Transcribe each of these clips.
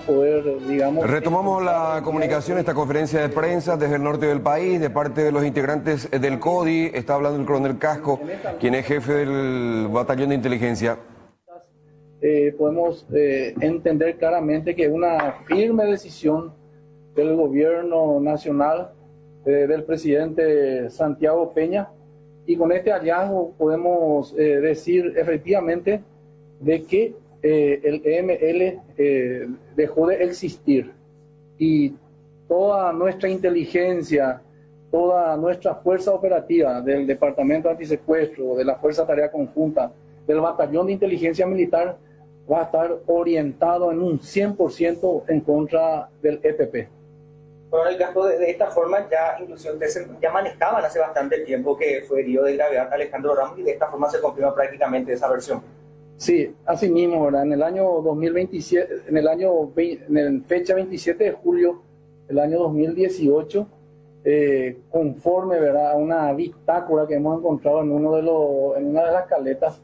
poder, digamos... Retomamos la comunicación, esta conferencia de prensa desde el norte del país, de parte de los integrantes del CODI. Está hablando el coronel Casco, quien es jefe del batallón de inteligencia. Podemos entender claramente que una firme decisión del gobierno nacional, del presidente Santiago Peña, y con este hallazgo podemos decir efectivamente de que el EML dejó de existir, y toda nuestra inteligencia, toda nuestra fuerza operativa del Departamento Antisecuestro, de la Fuerza Tarea Conjunta, del Batallón de Inteligencia Militar, va a estar orientado en un 100% en contra del EPP. Bueno, el caso de esta forma ya manejaban hace bastante tiempo que fue herido de gravedad Alejandro Ramos, y de esta forma se confirma prácticamente esa versión. Sí, así mismo, ¿verdad? En el año 2027, en fecha 27 de julio del año 2018, conforme, ¿verdad?, a una bitácora que hemos encontrado en una de las caletas,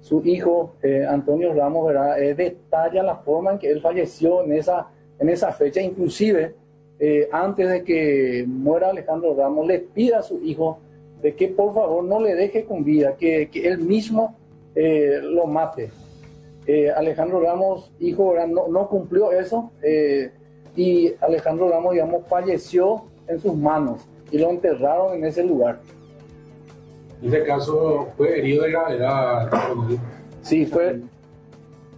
su hijo, Antonio Ramos, ¿verdad?, detalla la forma en que él falleció en esa fecha. Inclusive, antes de que muera Alejandro Ramos, le pide a su hijo de que por favor no le deje con vida, que él mismo lo mate. Alejandro Ramos, hijo, no cumplió eso, y Alejandro Ramos, digamos, falleció en sus manos y lo enterraron en ese lugar. En este caso fue herido de gravedad. Sí, fue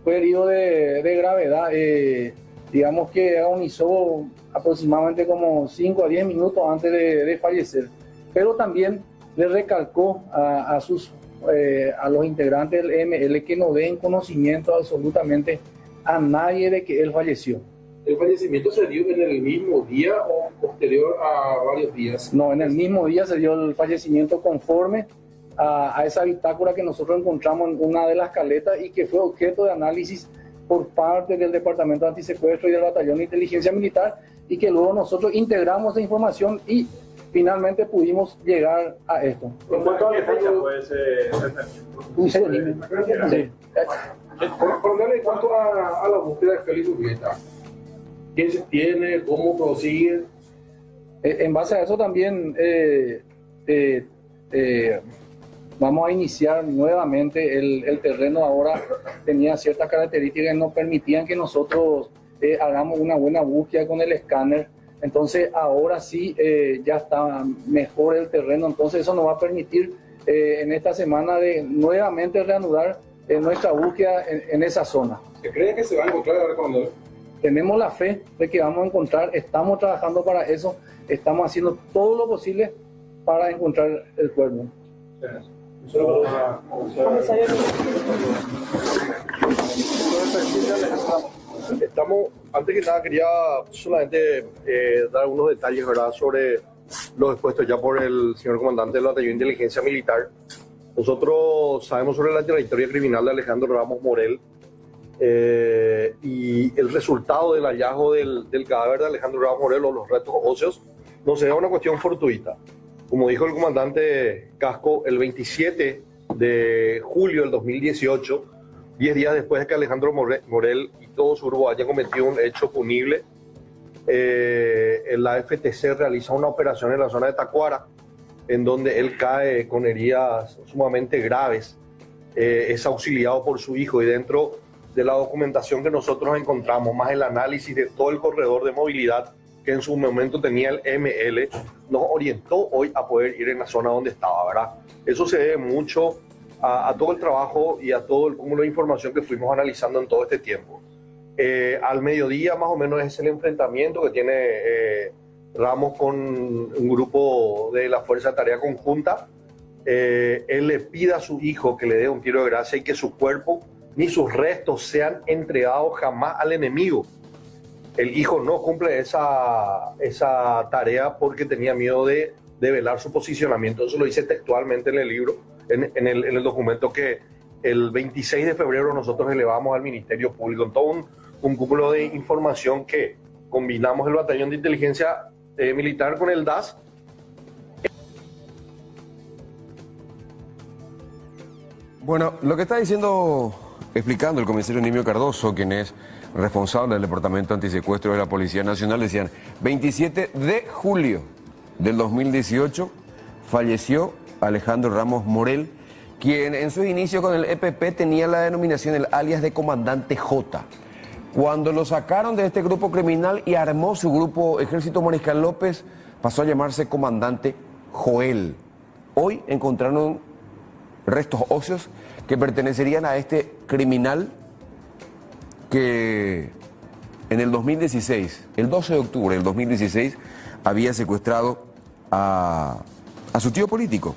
herido de gravedad. Digamos que agonizó aproximadamente como 5 a 10 minutos antes de fallecer. Pero también le recalcó a los integrantes del EML que no den conocimiento absolutamente a nadie de que él falleció. ¿El fallecimiento se dio en el mismo día o posterior a varios días? No, en el mismo día se dio el fallecimiento conforme a esa bitácora que nosotros encontramos en una de las caletas y que fue objeto de análisis por parte del Departamento de Antisecuestro y del Batallón de Inteligencia Militar, y que luego nosotros integramos esa información y finalmente pudimos llegar a esto. ¿En cuánto a fecha puede ser? Sí. En cuanto a la búsqueda de Félix Urbieta, ¿qué se tiene? ¿Cómo prosigue? En base a eso también vamos a iniciar nuevamente el terreno. Ahora tenía ciertas características que nos permitían que nosotros hagamos una buena búsqueda con el escáner. Entonces ahora sí ya está mejor el terreno, entonces eso nos va a permitir en esta semana de nuevamente reanudar nuestra búsqueda en esa zona. ¿Se cree que se va a encontrar ahora cuando? Tenemos la fe de que vamos a encontrar, estamos trabajando para eso, estamos haciendo todo lo posible para encontrar el cuerpo. Estamos, antes que nada quería solamente dar algunos detalles, ¿verdad?, sobre los expuestos ya por el señor comandante del Batallón de Inteligencia Militar. Nosotros sabemos sobre la trayectoria criminal de Alejandro Ramos Morel, y el resultado del hallazgo del cadáver de Alejandro Ramos Morel o los restos óseos no será una cuestión fortuita. Como dijo el comandante Casco, el 27 de julio del 2018, 10 días después de que Alejandro Morel y todo su grupo hayan cometido un hecho punible, la FTC realiza una operación en la zona de Tacuara, en donde él cae con heridas sumamente graves. Es auxiliado por su hijo, y dentro de la documentación que nosotros encontramos, más el análisis de todo el corredor de movilidad que en su momento tenía el ML, nos orientó hoy a poder ir en la zona donde estaba, ¿verdad? Eso se debe mucho a todo el trabajo y a todo el cúmulo de información que fuimos analizando en todo este tiempo. Al mediodía más o menos es el enfrentamiento que tiene Ramos con un grupo de la Fuerza de Tarea Conjunta. Él le pide a su hijo que le dé un tiro de gracia y que su cuerpo ni sus restos sean entregados jamás al enemigo. El hijo no cumple esa tarea porque tenía miedo de velar su posicionamiento. Eso lo dice textualmente en el libro, en el documento que el 26 de febrero nosotros elevamos al Ministerio Público. En todo un cúmulo de información que combinamos el Batallón de Inteligencia Militar con el DAS. Bueno, lo que está explicando el comisario Nimio Cardoso, quien es responsables del Departamento Antisecuestro de la Policía Nacional decían, 27 de julio del 2018 falleció Alejandro Ramos Morel, quien en sus inicios con el EPP tenía la denominación, el alias de Comandante J. Cuando lo sacaron de este grupo criminal y armó su grupo Ejército Mariscal López, pasó a llamarse Comandante Joel. Hoy encontraron restos óseos que pertenecerían a este criminal que en el 2016, el 12 de octubre del 2016, había secuestrado a su tío político,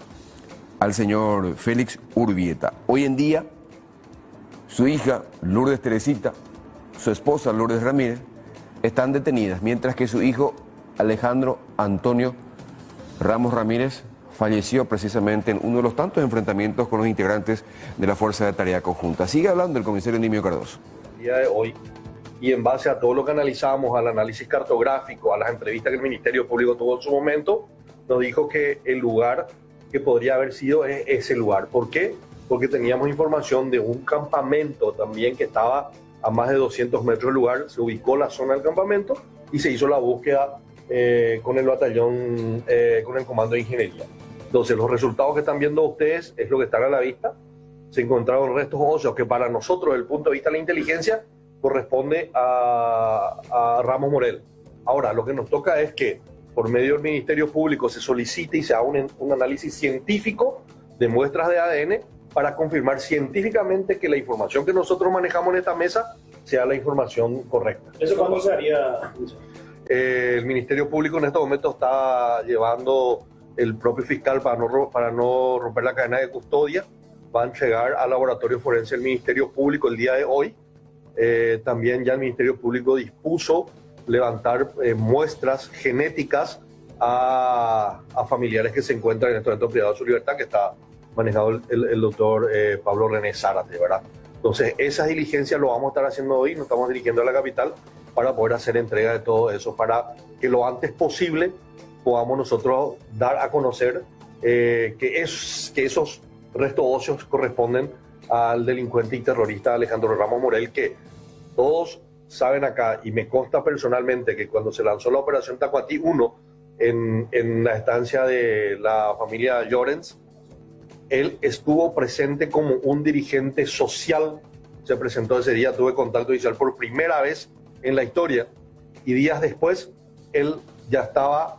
al señor Félix Urbieta. Hoy en día, su hija, Lourdes Teresita, su esposa, Lourdes Ramírez, están detenidas, mientras que su hijo, Alejandro Antonio Ramos Ramírez, falleció precisamente en uno de los tantos enfrentamientos con los integrantes de la Fuerza de Tarea Conjunta. Sigue hablando el comisario Nimio Cardoso. El día de hoy, y en base a todo lo que analizamos, al análisis cartográfico, a las entrevistas que el Ministerio Público tuvo en su momento, nos dijo que el lugar que podría haber sido es ese lugar. ¿Por qué? Porque teníamos información de un campamento también que estaba a más de 200 metros del lugar, se ubicó la zona del campamento y se hizo la búsqueda con el batallón, con el comando de ingeniería. Entonces, los resultados que están viendo ustedes es lo que están a la vista. Se encontraron restos óseos que para nosotros, desde el punto de vista de la inteligencia, corresponde a Ramos Morel. Ahora, lo que nos toca es que por medio del Ministerio Público se solicite y se haga un análisis científico de muestras de ADN para confirmar científicamente que la información que nosotros manejamos en esta mesa sea la información correcta. ¿Eso cuándo se haría? El Ministerio Público en este momento está llevando el propio fiscal para no romper la cadena de custodia. Va a entregar al laboratorio forense del Ministerio Público el día de hoy. También ya el Ministerio Público dispuso levantar muestras genéticas a familiares que se encuentran en estos momentos privados de su libertad, que está manejado el doctor Pablo René Zárate, ¿verdad? Entonces, esas diligencias lo vamos a estar haciendo hoy, nos estamos dirigiendo a la capital para poder hacer entrega de todo eso, para que lo antes posible podamos nosotros dar a conocer que esos restos óseos corresponden al delincuente y terrorista Alejandro Ramos Morel, que todos saben acá, y me consta personalmente que cuando se lanzó la operación Tacuatí 1 en la estancia de la familia Llorens, él estuvo presente como un dirigente social. Se presentó ese día, tuve contacto visual por primera vez en la historia, y días después él ya estaba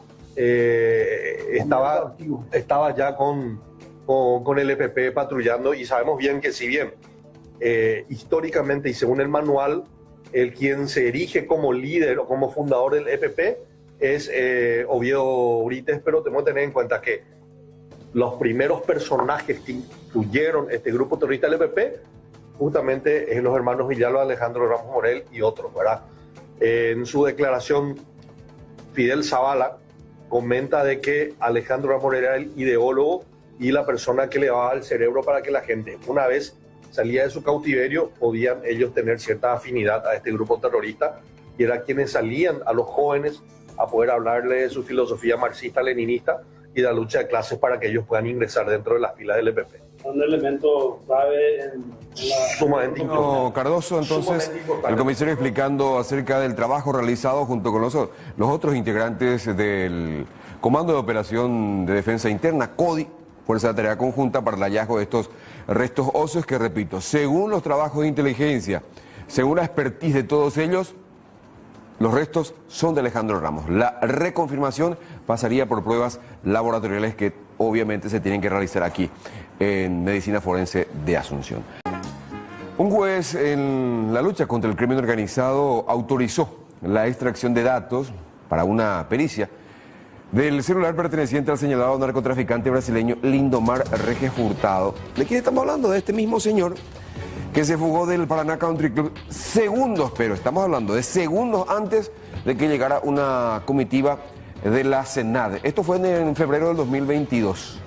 ya con el EPP patrullando, y sabemos bien que si bien históricamente y según el manual, el quien se erige como líder o como fundador del EPP es Oviedo Urites, pero tenemos que tener en cuenta que los primeros personajes que incluyeron este grupo terrorista del EPP justamente es los hermanos Villalba, Alejandro Ramos Morel y otros, ¿verdad? En su declaración, Fidel Zavala comenta de que Alejandro Ramos Morel era el ideólogo y la persona que le daba el cerebro para que la gente, una vez salía de su cautiverio, podían ellos tener cierta afinidad a este grupo terrorista, y era quienes salían a los jóvenes a poder hablarle de su filosofía marxista-leninista y de la lucha de clases para que ellos puedan ingresar dentro de las filas del EPP. Un elemento clave en sumamente importante. Cardoso, entonces, el comisario explicando acerca del trabajo realizado junto con los otros integrantes del Comando de Operación de Defensa Interna, CODI, Fuerza de Tarea Conjunta, para el hallazgo de estos restos óseos que, repito, según los trabajos de inteligencia, según la expertise de todos ellos, los restos son de Alejandro Ramos. La reconfirmación pasaría por pruebas laboratoriales que obviamente se tienen que realizar aquí en Medicina Forense de Asunción. Un juez en la lucha contra el crimen organizado autorizó la extracción de datos para una pericia del celular perteneciente al señalado narcotraficante brasileño Lindomar Regis Furtado. ¿De quién estamos hablando? De este mismo señor que se fugó del Paraná Country Club segundos, pero estamos hablando de segundos antes de que llegara una comitiva de la CENAD. Esto fue en febrero del 2022.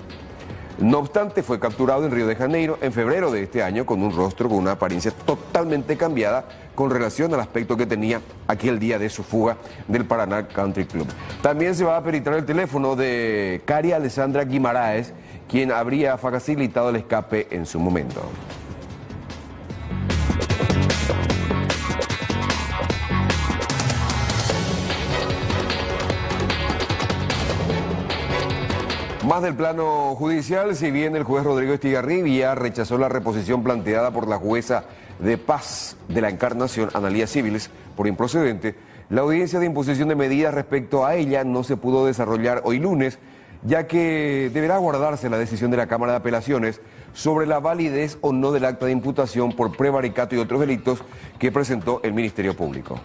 No obstante, fue capturado en Río de Janeiro en febrero de este año con un rostro, con una apariencia totalmente cambiada con relación al aspecto que tenía aquel día de su fuga del Paraná Country Club. También se va a peritar el teléfono de Cari Alessandra Guimaraes, quien habría facilitado el escape en su momento. Más del plano judicial, si bien el juez Rodrigo Estigarribia rechazó la reposición planteada por la jueza de paz de la Encarnación, Analía Civiles, por improcedente, la audiencia de imposición de medidas respecto a ella no se pudo desarrollar hoy lunes, ya que deberá guardarse la decisión de la Cámara de Apelaciones sobre la validez o no del acta de imputación por prevaricato y otros delitos que presentó el Ministerio Público.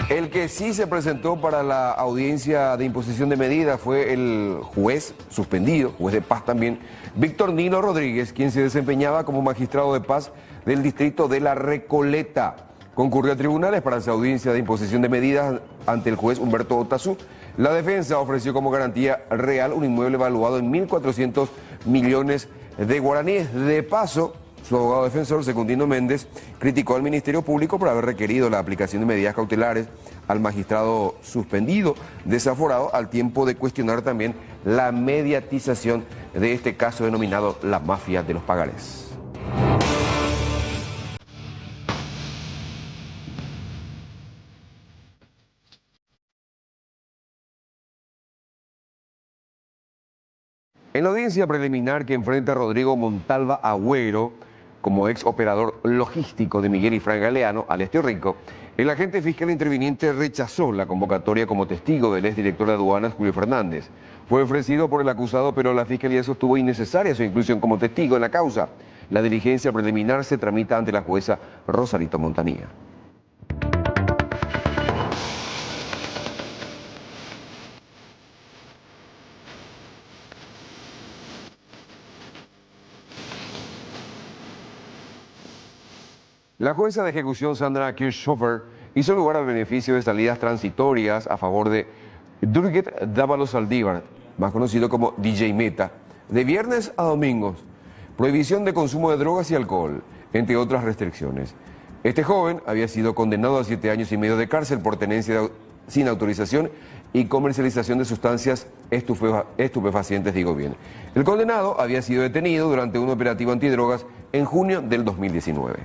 El que sí se presentó para la audiencia de imposición de medidas fue el juez suspendido, juez de paz también, Víctor Nino Rodríguez, quien se desempeñaba como magistrado de paz del distrito de La Recoleta. Concurrió a tribunales para esa audiencia de imposición de medidas ante el juez Humberto Otazú. La defensa ofreció como garantía real un inmueble evaluado en 1.400 millones de guaraníes. De paso, su abogado defensor, Secundino Méndez, criticó al Ministerio Público por haber requerido la aplicación de medidas cautelares al magistrado suspendido, desaforado, al tiempo de cuestionar también la mediatización de este caso denominado la mafia de los pagarés. En la audiencia preliminar que enfrenta a Rodrigo Montalva Agüero como ex operador logístico de Miguel y Fran Galeano, alias Tío Rico, el agente fiscal interviniente rechazó la convocatoria como testigo del exdirector de aduanas Julio Fernández. Fue ofrecido por el acusado, pero la fiscalía sostuvo innecesaria su inclusión como testigo en la causa. La diligencia preliminar se tramita ante la jueza Rosarito Montanía. La jueza de ejecución Sandra Kirchhofer hizo lugar al beneficio de salidas transitorias a favor de Durguet Dávalos Saldívar, más conocido como DJ Meta, de viernes a domingos, prohibición de consumo de drogas y alcohol, entre otras restricciones. Este joven había sido condenado a 7 años y medio de cárcel por tenencia sin autorización y comercialización de sustancias estupefacientes, digo bien. El condenado había sido detenido durante un operativo antidrogas en junio del 2019.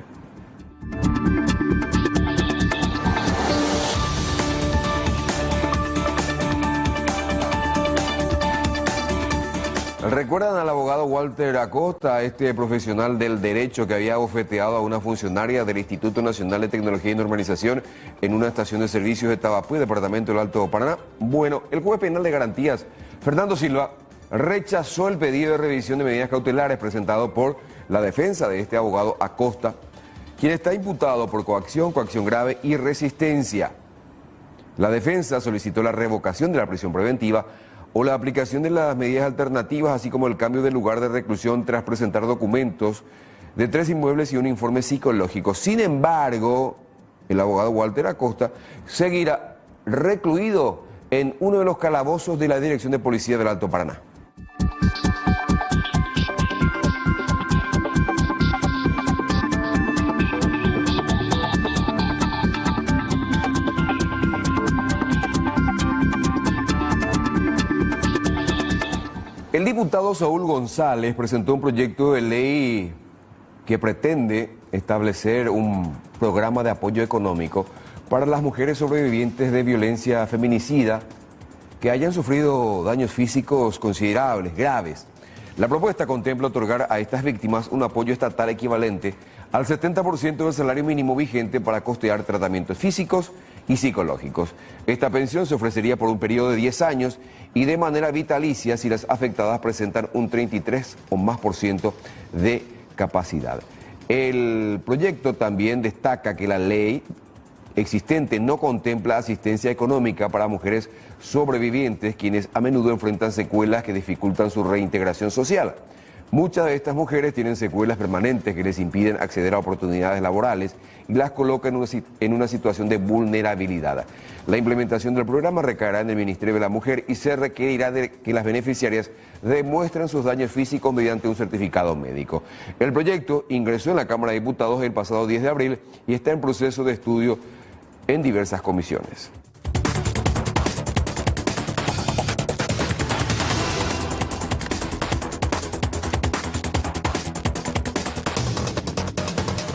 ¿Recuerdan al abogado Walter Acosta, este profesional del derecho que había bofeteado a una funcionaria del Instituto Nacional de Tecnología y Normalización en una estación de servicios de Tabapuy, departamento del Alto Paraná? Bueno, el juez penal de garantías, Fernando Silva, rechazó el pedido de revisión de medidas cautelares presentado por la defensa de este abogado Acosta, quien está imputado por coacción, coacción grave y resistencia. La defensa solicitó la revocación de la prisión preventiva o la aplicación de las medidas alternativas, así como el cambio de lugar de reclusión tras presentar documentos de 3 inmuebles y un informe psicológico. Sin embargo, el abogado Walter Acosta seguirá recluido en uno de los calabozos de la Dirección de Policía del Alto Paraná. El diputado Saúl González presentó un proyecto de ley que pretende establecer un programa de apoyo económico para las mujeres sobrevivientes de violencia feminicida que hayan sufrido daños físicos considerables, graves. La propuesta contempla otorgar a estas víctimas un apoyo estatal equivalente al 70% del salario mínimo vigente para costear tratamientos físicos y psicológicos. Esta pensión se ofrecería por un periodo de 10 años y de manera vitalicia si las afectadas presentan un 33 o más % de capacidad. El proyecto también destaca que la ley existente no contempla asistencia económica para mujeres sobrevivientes, quienes a menudo enfrentan secuelas que dificultan su reintegración social. Muchas de estas mujeres tienen secuelas permanentes que les impiden acceder a oportunidades laborales y las colocan en una situación de vulnerabilidad. La implementación del programa recaerá en el Ministerio de la Mujer y se requerirá de que las beneficiarias demuestren sus daños físicos mediante un certificado médico. El proyecto ingresó en la Cámara de Diputados el pasado 10 de abril y está en proceso de estudio en diversas comisiones.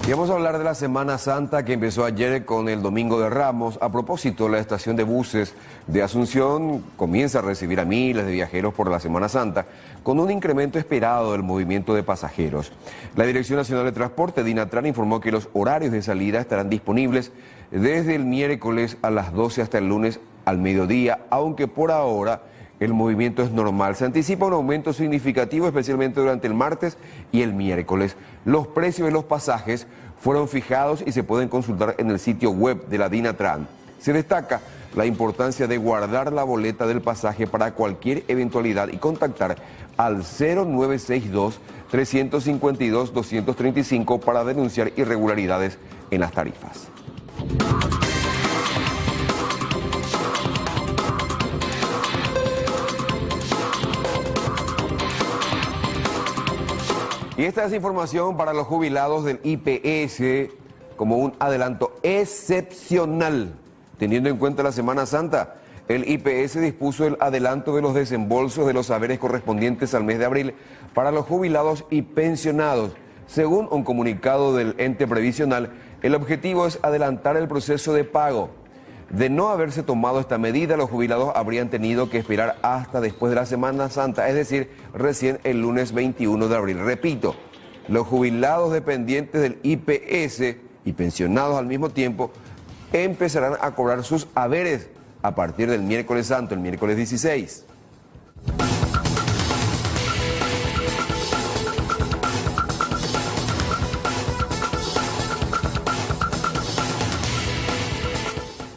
Y vamos a hablar de la Semana Santa que empezó ayer con el Domingo de Ramos. A propósito, la estación de buses de Asunción comienza a recibir a miles de viajeros por la Semana Santa, con un incremento esperado del movimiento de pasajeros. La Dirección Nacional de Transporte, DINATRAN, informó que los horarios de salida estarán disponibles desde el miércoles a las 12 hasta el lunes al mediodía, aunque por ahora el movimiento es normal. Se anticipa un aumento significativo, especialmente durante el martes y el miércoles. Los precios de los pasajes fueron fijados y se pueden consultar en el sitio web de la DINATRAN. Se destaca la importancia de guardar la boleta del pasaje para cualquier eventualidad y contactar al 0962-352-235 para denunciar irregularidades en las tarifas. Y esta es información para los jubilados del IPS como un adelanto excepcional. Teniendo en cuenta la Semana Santa, el IPS dispuso el adelanto de los desembolsos de los haberes correspondientes al mes de abril para los jubilados y pensionados. Según un comunicado del ente previsional, el objetivo es adelantar el proceso de pago. De no haberse tomado esta medida, los jubilados habrían tenido que esperar hasta después de la Semana Santa, es decir, recién el lunes 21 de abril. Repito, los jubilados dependientes del IPS y pensionados al mismo tiempo empezarán a cobrar sus haberes a partir del miércoles santo, el miércoles 16.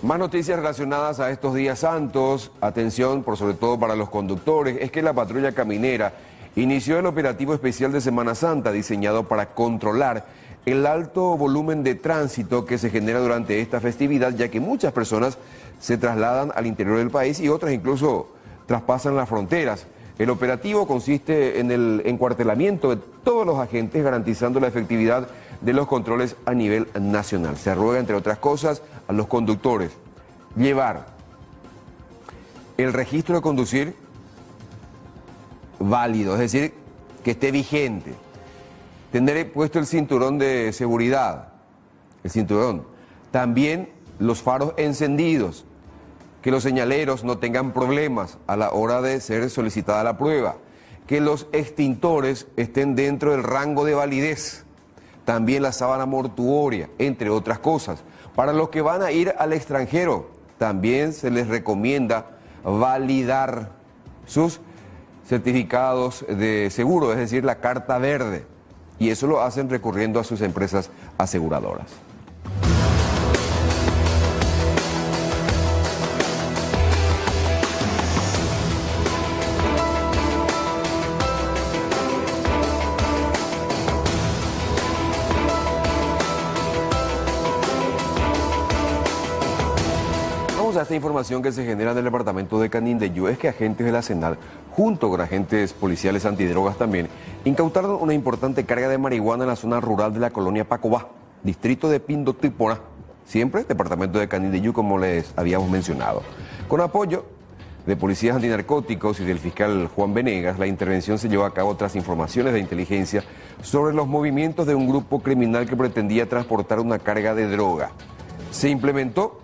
Más noticias relacionadas a estos días santos. Atención, por sobre todo para los conductores, es que la patrulla caminera inició el operativo especial de Semana Santa diseñado para controlar el alto volumen de tránsito que se genera durante esta festividad, ya que muchas personas se trasladan al interior del país y otras incluso traspasan las fronteras. El operativo consiste en el encuartelamiento de todos los agentes, garantizando la efectividad de los controles a nivel nacional. Se ruega, entre otras cosas, a los conductores llevar el registro de conducir válido, es decir, que esté vigente, tener puesto el cinturón de seguridad, el cinturón, también los faros encendidos, que los señaleros no tengan problemas a la hora de ser solicitada la prueba, que los extintores estén dentro del rango de validez, también la sábana mortuoria, entre otras cosas. Para los que van a ir al extranjero, también se les recomienda validar sus certificados de seguro, es decir, la carta verde, y eso lo hacen recurriendo a sus empresas aseguradoras. A esta información que se genera en el departamento de Canindeyú es que agentes de la SENAL, junto con agentes policiales antidrogas también, incautaron una importante carga de marihuana en la zona rural de la colonia Pacobá, distrito de Pindotipora, siempre departamento de Canindeyú, como les habíamos mencionado. Con apoyo de policías antinarcóticos y del fiscal Juan Venegas, la intervención se llevó a cabo tras informaciones de inteligencia sobre los movimientos de un grupo criminal que pretendía transportar una carga de droga. Se implementó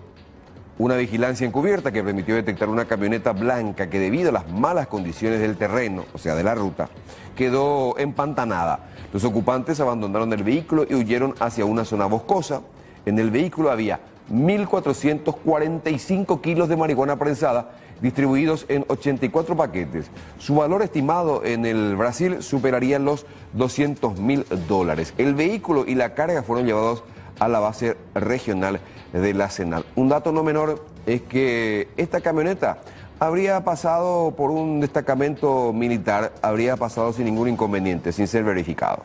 una vigilancia encubierta que permitió detectar una camioneta blanca que, debido a las malas condiciones del terreno, o sea de la ruta, quedó empantanada. Los ocupantes abandonaron el vehículo y huyeron hacia una zona boscosa. En el vehículo había 1.445 kilos de marihuana prensada distribuidos en 84 paquetes. Su valor estimado en el Brasil superaría los $200.000. El vehículo y la carga fueron llevados a la base regional de la SENAL. Un dato no menor es que esta camioneta habría pasado por un destacamento militar, habría pasado sin ningún inconveniente, sin ser verificado.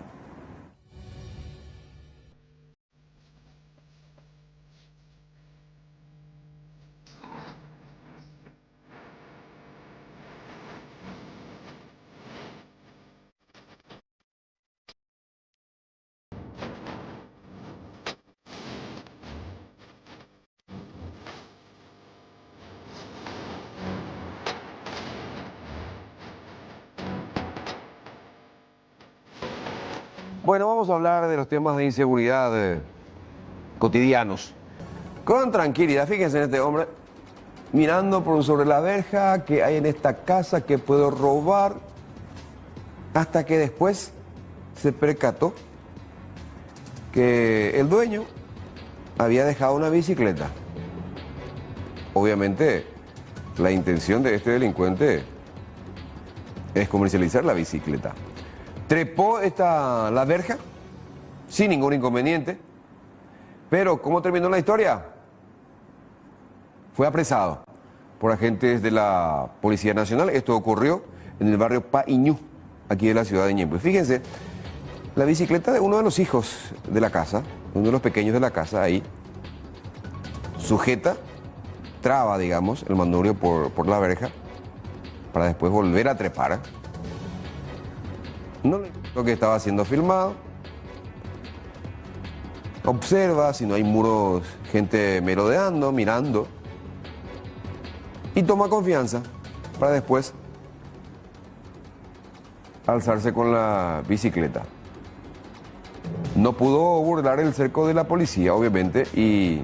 Bueno, vamos a hablar de los temas de inseguridad cotidianos. Con tranquilidad, fíjense en este hombre, mirando por sobre la verja que hay en esta casa que puedo robar, hasta que después se percató que el dueño había dejado una bicicleta. Obviamente, la intención de este delincuente es comercializar la bicicleta. Trepó la verja sin ningún inconveniente, pero ¿cómo terminó la historia? Fue apresado por agentes de la Policía Nacional. Esto ocurrió en el barrio Païñú, aquí de la ciudad de Ñemby. Fíjense, la bicicleta de uno de los hijos de la casa, uno de los pequeños de la casa, ahí, sujeta, traba, digamos, el manubrio por la verja, para después volver a trepar. No le importó que estaba siendo filmado. Observa si no hay muros, gente merodeando, mirando. Y toma confianza para después alzarse con la bicicleta. No pudo burlar el cerco de la policía, obviamente, y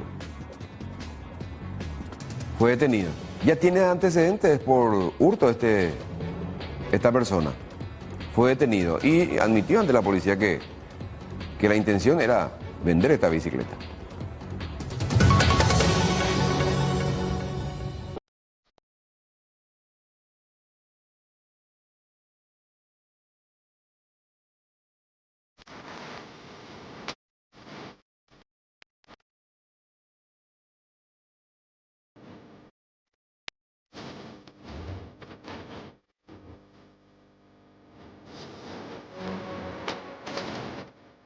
fue detenido. Ya tiene antecedentes por hurto esta persona. Fue detenido y admitió ante la policía que la intención era vender esta bicicleta.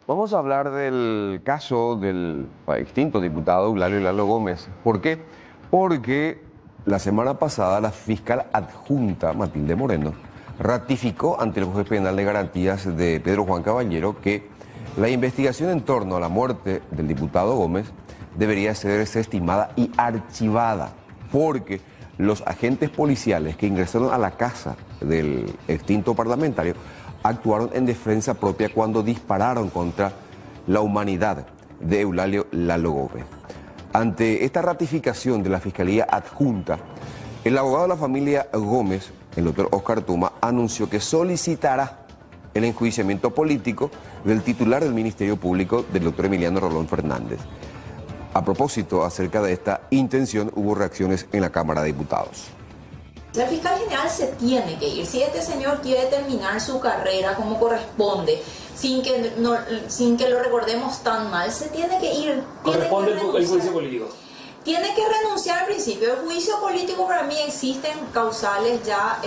Vamos a hablar del caso del extinto diputado Eulalio Lalo Gómez. ¿Por qué? Porque la semana pasada la fiscal adjunta Matilde Moreno ratificó ante el juez penal de garantías de Pedro Juan Caballero que la investigación en torno a la muerte del diputado Gómez debería ser desestimada y archivada, porque los agentes policiales que ingresaron a la casa del extinto parlamentario actuaron en defensa propia cuando dispararon contra la humanidad de Eulalio Lalo Gómez. Ante esta ratificación de la Fiscalía Adjunta, el abogado de la familia Gómez, el doctor Oscar Tuma, anunció que solicitará el enjuiciamiento político del titular del Ministerio Público, del doctor Emiliano Rolón Fernández. A propósito, acerca de esta intención, hubo reacciones en la Cámara de Diputados. El fiscal general se tiene que ir. Si este señor quiere terminar su carrera como corresponde, sin que lo recordemos tan mal, se tiene que ir. Corresponde el juicio político. Tiene que renunciar al principio. El juicio político para mí existen causales ya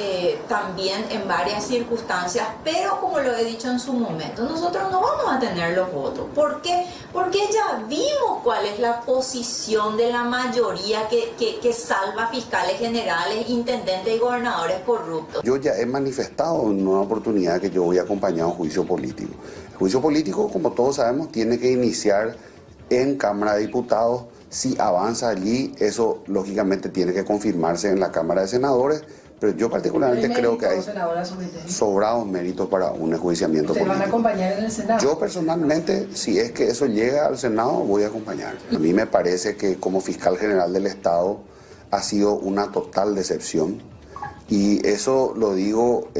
también en varias circunstancias, pero como lo he dicho en su momento, nosotros no vamos a tener los votos. ¿Por qué? Porque ya vimos cuál es la posición de la mayoría que salva fiscales generales, intendentes y gobernadores corruptos. Yo ya he manifestado en una oportunidad que yo voy acompañado a un juicio político. El juicio político, como todos sabemos, tiene que iniciar en Cámara de Diputados. Si avanza allí, eso lógicamente tiene que confirmarse en la Cámara de Senadores, pero yo particularmente creo que hay sobrados méritos para un enjuiciamiento político. ¿Ustedes van a acompañar en el Senado? Yo personalmente, si es que eso llega al Senado, voy a acompañar. A mí me parece que como fiscal general del Estado ha sido una total decepción, y eso lo digo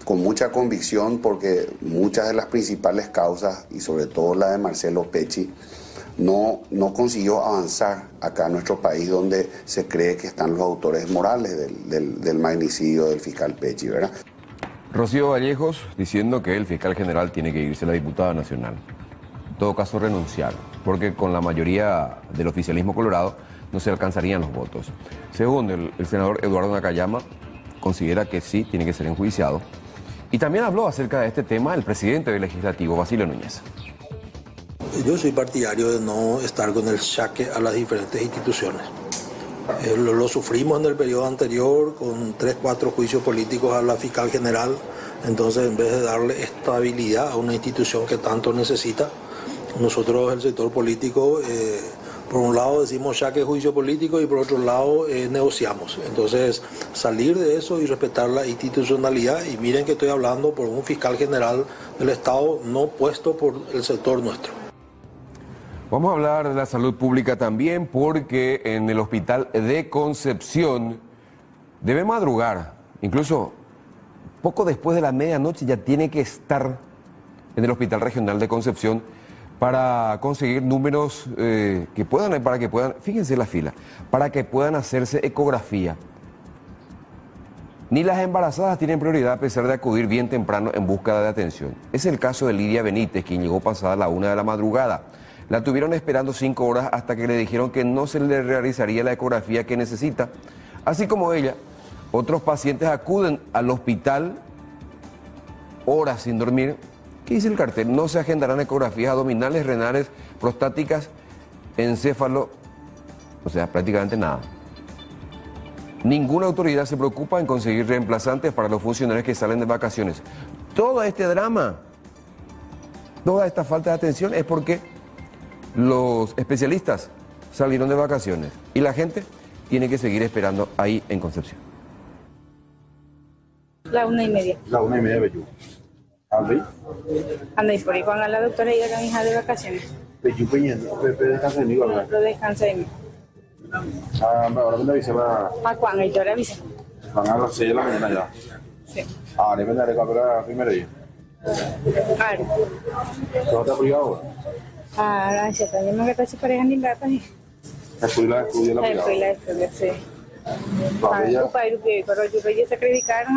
con mucha convicción, porque muchas de las principales causas, y sobre todo la de Marcelo Pecci, no consiguió avanzar acá en nuestro país, donde se cree que están los autores morales del magnicidio del fiscal Pecci, ¿verdad? Rocío Vallejos diciendo que el fiscal general tiene que irse, la diputada nacional. En todo caso, renunciar, porque con la mayoría del oficialismo colorado no se alcanzarían los votos. Según el senador Eduardo Nakayama, considera que sí tiene que ser enjuiciado. Y también habló acerca de este tema el presidente del Legislativo, Basilio Núñez. Yo soy partidario de no estar con el saque a las diferentes instituciones. Lo sufrimos en el periodo anterior con 3-4 juicios políticos a la fiscal general. Entonces, en vez de darle estabilidad a una institución que tanto necesita, nosotros, el sector político, Por un lado decimos ya que es juicio político y por otro lado negociamos. Entonces salir de eso y respetar la institucionalidad, y miren que estoy hablando por un fiscal general del Estado no puesto por el sector nuestro. Vamos a hablar de la salud pública también, porque en el hospital de Concepción debe madrugar, incluso poco después de la medianoche ya tiene que estar en el Hospital Regional de Concepción para conseguir números para que puedan, fíjense la fila, para que puedan hacerse ecografía. Ni las embarazadas tienen prioridad a pesar de acudir bien temprano en búsqueda de atención. Es el caso de Lidia Benítez, quien llegó pasada la 1 de la madrugada. La tuvieron esperando 5 horas hasta que le dijeron que no se le realizaría la ecografía que necesita. Así como ella, otros pacientes acuden al hospital horas sin dormir. ¿Qué dice el cartel? No se agendarán ecografías abdominales, renales, prostáticas, encéfalo, o sea, prácticamente nada. Ninguna autoridad se preocupa en conseguir reemplazantes para los funcionarios que salen de vacaciones. Todo este drama, toda esta falta de atención es porque los especialistas salieron de vacaciones y la gente tiene que seguir esperando ahí en Concepción. La 1:30. La 1:30 de Andai por ahí con la doctora y la hija de vacaciones. Pepe descansa en mi No descansa de mí. Ahora me avisa ¿A cuándo? Y yo le aviso. van a las 6 de la mañana ya. Sí. Depende de la primera día. Claro. ¿Todo está privado? Ya también me parece pareja ni gata. La escuela estudia la privada. La escuela, sí. Pero yo sacrificaron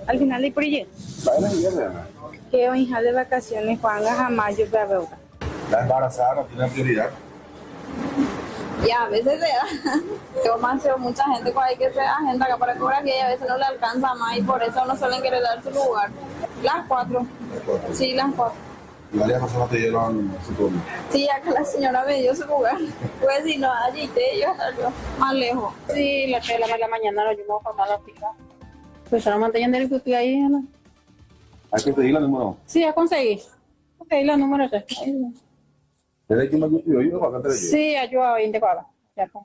al final de por allí. Que o hija de vacaciones Juan jamás yo para ver. La embarazada no tiene prioridad. Ya, a veces se da. Toman mucha gente cuando hay que hacer agenda acá para ecografía y a veces no le alcanza más y por eso no suelen querer dar su lugar. Las 4. Sí, las 4. ¿Y varias personas te dieron su turno? Sí, acá la señora me dio su lugar. Pues si no, allí te yo más lejos. Sí, la 3 de la mañana lo llevamos a la hospital. Pues ahora mantengan el que ahí, ¿no? ¿Hay que pedir la número? Sí, ya conseguí. Conseguí la número 3. ¿Desde que me gustó yo o acá te sí, ayuda 24. Ya con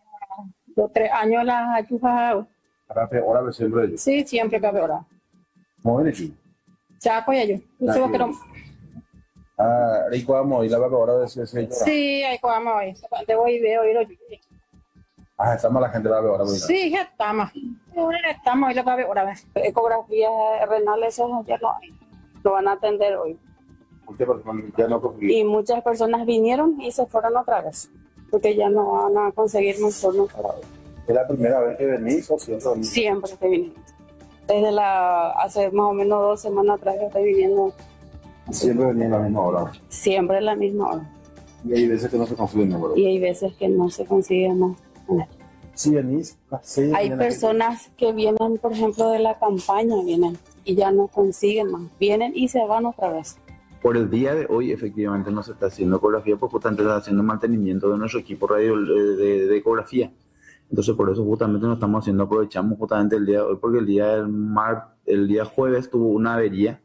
2 3 años las ayudas. ¿Ahora de siempre ellos? Sí, siempre cabe hora. ¿Cómo ven aquí? Chaco y yo. Ahí podemos ir a la hora de ese. Sí, ahí podemos ir. Debo ir a oír. Estamos la gente la ve ahora. Sí, ya estamos. Estamos ahí la ve ahora. Ecografías renales, eso ya lo van a atender hoy. Y muchas personas vinieron y se fueron otra vez, porque ya no van a conseguir más turno para hoy. ¿Es la primera vez que venís o siempre venís? Siempre estoy viniendo. Desde hace más o menos 2 semanas atrás que estoy viniendo. ¿Siempre venís a la misma hora? Siempre a la misma hora. ¿Y hay veces que no se consiguen más? Y hay veces que no se consiguen más. Sí, venís. Hay personas que vienen, por ejemplo, de la campaña, vienen y ya no consiguen más. Vienen y se van otra vez. Por el día de hoy, efectivamente, no se está haciendo ecografía porque justamente está haciendo mantenimiento de nuestro equipo de ecografía. Entonces, por eso justamente nos estamos haciendo, aprovechamos justamente el día de hoy, porque el día jueves tuvo una avería,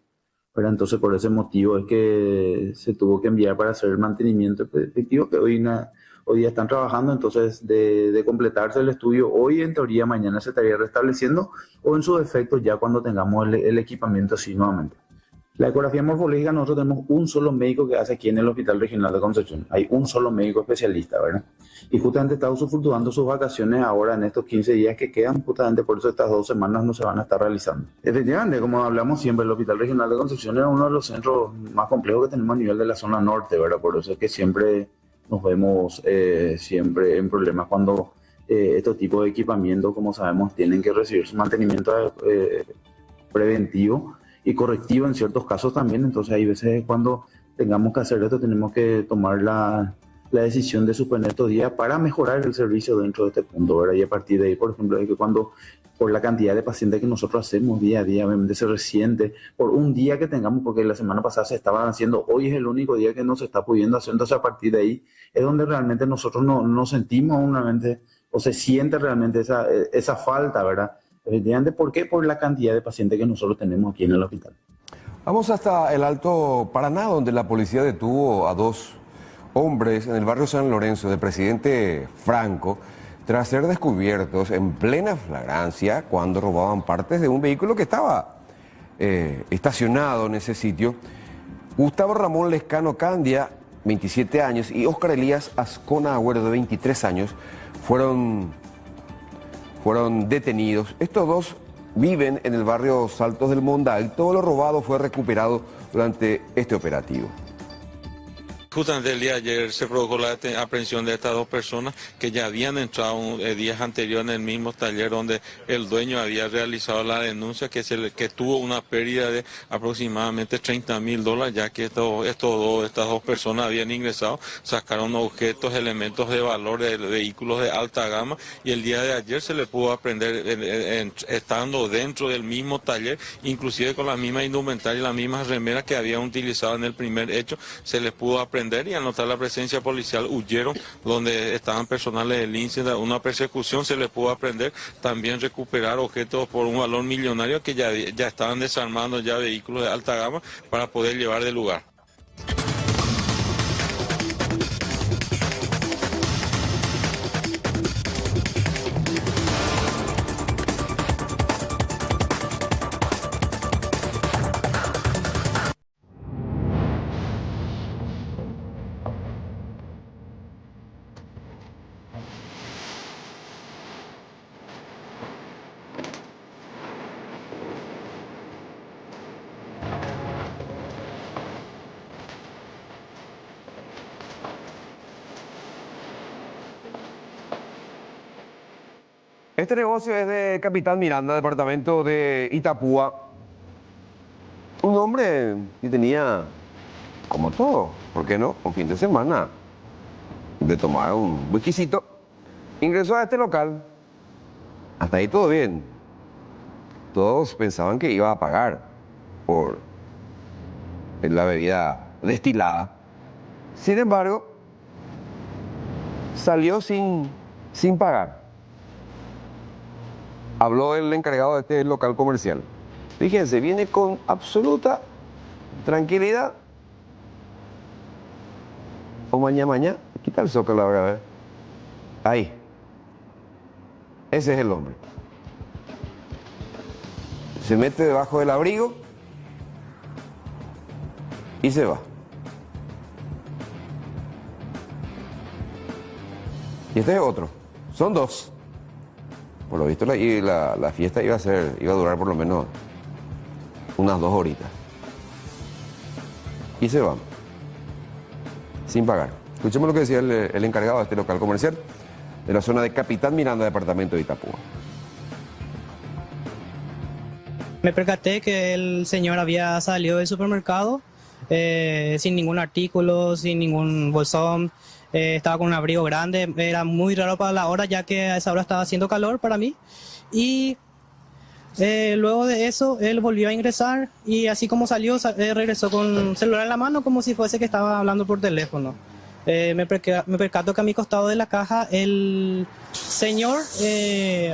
pero entonces por ese motivo es que se tuvo que enviar para hacer el mantenimiento efectivo, que hoy día están trabajando. Entonces de completarse el estudio, hoy en teoría mañana se estaría restableciendo, o en su defecto ya cuando tengamos el equipamiento así nuevamente. La ecografía morfológica, nosotros tenemos un solo médico que hace aquí en el Hospital Regional de Concepción. Hay un solo médico especialista, ¿verdad? Y justamente está usufructuando sus vacaciones ahora en estos 15 días que quedan, justamente por eso estas 2 semanas no se van a estar realizando. Efectivamente, como hablamos siempre, el Hospital Regional de Concepción es uno de los centros más complejos que tenemos a nivel de la zona norte, ¿verdad? Por eso es que siempre nos vemos siempre en problemas cuando estos tipos de equipamientos, como sabemos, tienen que recibir su mantenimiento preventivo y correctivo en ciertos casos también. Entonces hay veces cuando tengamos que hacer esto tenemos que tomar la decisión de suspender estos días para mejorar el servicio dentro de este punto, ¿verdad? Y a partir de ahí, por ejemplo, es que cuando por la cantidad de pacientes que nosotros hacemos día a día, obviamente se resiente por un día que tengamos, porque la semana pasada se estaban haciendo, hoy es el único día que no se está pudiendo hacer. Entonces a partir de ahí es donde realmente nosotros no sentimos realmente, o se siente realmente esa falta, ¿verdad? Efectivamente, ¿por qué? Por la cantidad de pacientes que nosotros tenemos aquí en el hospital. Vamos hasta el Alto Paraná, donde la policía detuvo a 2 hombres en el barrio San Lorenzo de Presidente Franco tras ser descubiertos en plena flagrancia cuando robaban partes de un vehículo que estaba estacionado en ese sitio. Gustavo Ramón Lescano Candia, 27 años, y Óscar Elías Ascona Agüero, de 23 años, fueron detenidos. Estos dos viven en el barrio Saltos del Mondal. Todo lo robado fue recuperado durante este operativo. Justamente el día de ayer se produjo la aprehensión de estas dos personas que ya habían entrado días anteriores en el mismo taller donde el dueño había realizado la denuncia que tuvo una pérdida de aproximadamente $30.000, ya que estas dos personas habían ingresado, sacaron objetos, elementos de valor de vehículos de alta gama, y el día de ayer se le pudo aprender estando dentro del mismo taller, inclusive con la misma indumentaria y las mismas remeras que habían utilizado en el primer hecho, se les pudo aprender, y al notar la presencia policial huyeron donde estaban personales del INSE. Una persecución se les pudo aprender, también recuperar objetos por un valor millonario que ya estaban desarmando ya vehículos de alta gama para poder llevar del lugar. Este negocio es de Capitán Miranda, departamento de Itapúa. Un hombre que tenía, como todo, ¿por qué no?, un fin de semana de tomar un whiskycito. Ingresó a este local. Hasta ahí todo bien. Todos pensaban que iba a pagar por la bebida destilada. Sin embargo, salió sin pagar. Habló el encargado de este local comercial. Fíjense, viene con absoluta tranquilidad. O mañana, quita el zócalo ahora, a ver. Ahí. Ese es el hombre. Se mete debajo del abrigo y se va. Y este es otro. Son dos. Por lo visto la fiesta iba a durar por lo menos unas 2 horitas. Y se van. Sin pagar. Escuchemos lo que decía el encargado de este local comercial de la zona de Capitán Miranda, departamento de Itapúa. Me percaté que el señor había salido del supermercado sin ningún artículo, sin ningún bolsón. Estaba con un abrigo grande, era muy raro para la hora, ya que a esa hora estaba haciendo calor para mí. Y luego de eso, él volvió a ingresar y así como salió, regresó con el celular en la mano como si fuese que estaba hablando por teléfono. Me percato que a mi costado de la caja el señor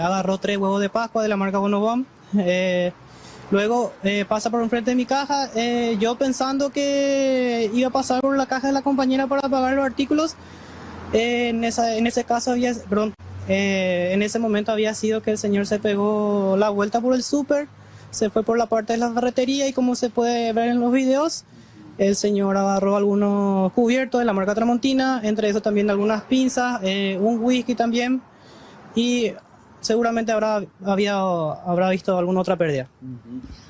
agarró 3 huevos de Pascua de la marca Bonobón. Luego pasa por enfrente de mi caja, yo pensando que iba a pasar por la caja de la compañera para pagar los artículos. En ese caso en ese momento había sido que el señor se pegó la vuelta por el súper, se fue por la parte de la ferretería y como se puede ver en los videos, el señor agarró algunos cubiertos de la marca Tramontina, entre eso también algunas pinzas, un whisky también, y seguramente habrá visto alguna otra pérdida.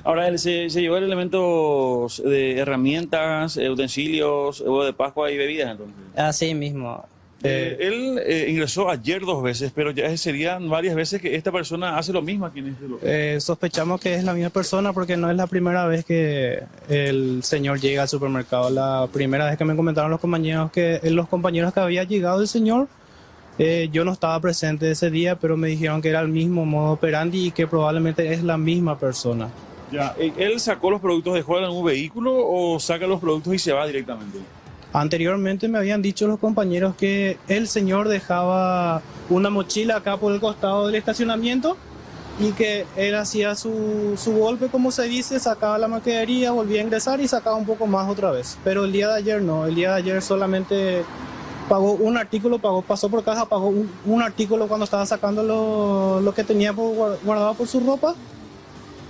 Ahora, él se llevó elementos de herramientas, utensilios, huevo de Pascua y bebidas, entonces. Así mismo. Él ingresó ayer 2 veces, pero ya serían varias veces que esta persona hace lo mismo aquí en este lugar. Sospechamos que es la misma persona porque no es la primera vez que el señor llega al supermercado. La primera vez que me comentaron los compañeros que había llegado el señor, yo no estaba presente ese día, pero me dijeron que era el mismo modo operandi y que probablemente es la misma persona. Ya, ¿él sacó los productos de juego en un vehículo o saca los productos y se va directamente? Anteriormente me habían dicho los compañeros que el señor dejaba una mochila acá por el costado del estacionamiento y que él hacía su golpe, como se dice, sacaba la mercadería, volvía a ingresar y sacaba un poco más otra vez. Pero el día de ayer no, el día de ayer solamente pagó un artículo, pasó por caja, pagó un artículo cuando estaba sacando lo que tenía guardado por su ropa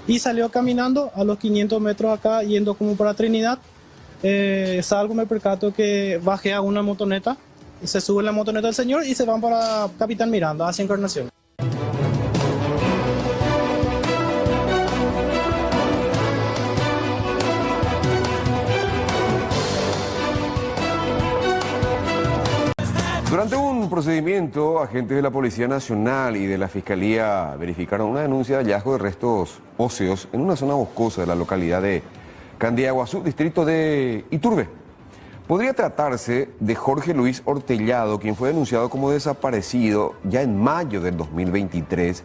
y salió caminando a los 500 metros acá, yendo como para Trinidad. Salgo, me percato que bajé a una motoneta, se sube la motoneta del señor y se van para Capitán Miranda, hacia Encarnación. Durante un procedimiento, agentes de la Policía Nacional y de la Fiscalía verificaron una denuncia de hallazgo de restos óseos en una zona boscosa de la localidad de Candiaguazú, distrito de Iturbe. Podría tratarse de Jorge Luis Ortellado, quien fue denunciado como desaparecido ya en mayo del 2023.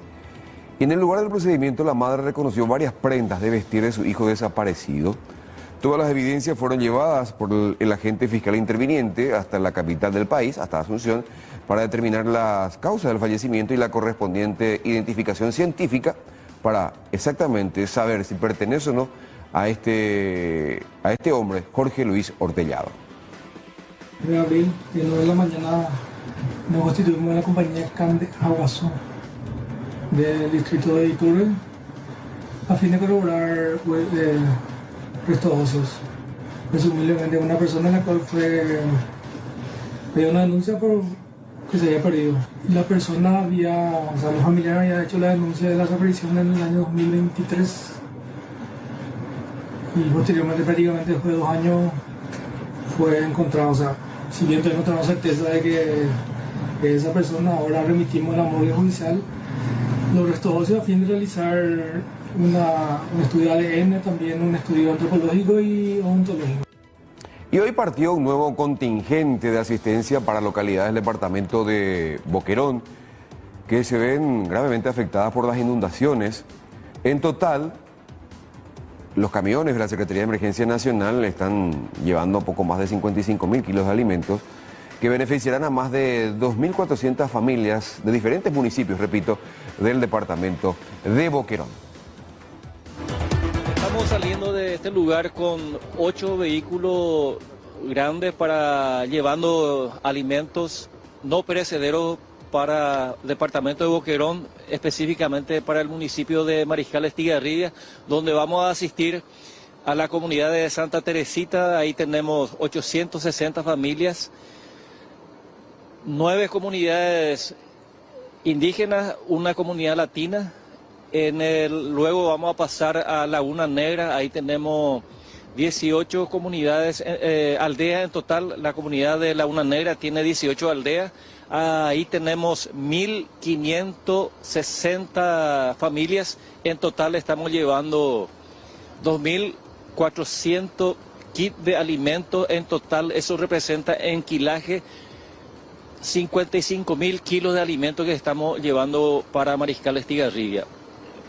Y en el lugar del procedimiento, la madre reconoció varias prendas de vestir de su hijo desaparecido. Todas las evidencias fueron llevadas por el agente fiscal interviniente hasta la capital del país, hasta Asunción, para determinar las causas del fallecimiento y la correspondiente identificación científica para exactamente saber si pertenece o no a este hombre, Jorge Luis Ortellado. De abril, de 9 de la mañana, nos constituimos en la compañía Candiaguazú del distrito de Iturbe a fin de corroborar restos óseos. Presumiblemente una persona en la cual fue una denuncia por que se había perdido. Y la persona los familiares habían hecho la denuncia de la desaparición en el año 2023. Y posteriormente, prácticamente después de 2 años, fue encontrado. O sea, si bien todavía no tenemos certeza de que esa persona, ahora remitimos a la morgue judicial los restos óseos a fin de realizar un estudio de ADN, también un estudio antropológico y odontológico. Y hoy partió un nuevo contingente de asistencia para localidades del departamento de Boquerón, que se ven gravemente afectadas por las inundaciones. En total, los camiones de la Secretaría de Emergencia Nacional están llevando poco más de 55.000 kilos de alimentos que beneficiarán a más de 2.400 familias de diferentes municipios, repito, del departamento de Boquerón. Estamos saliendo de este lugar con 8 vehículos grandes llevando alimentos no perecederos para el departamento de Boquerón, específicamente para el municipio de Mariscal Estigarribia, donde vamos a asistir a la comunidad de Santa Teresita. Ahí tenemos 860 familias, 9 comunidades indígenas, una comunidad latina. Luego vamos a pasar a Laguna Negra, ahí tenemos 18 comunidades, aldeas en total. La comunidad de Laguna Negra tiene 18 aldeas. Ahí tenemos 1.560 familias. En total estamos llevando 2.400 kits de alimentos. En total eso representa en quilaje 55.000 kilos de alimentos que estamos llevando para Mariscal Estigarribia,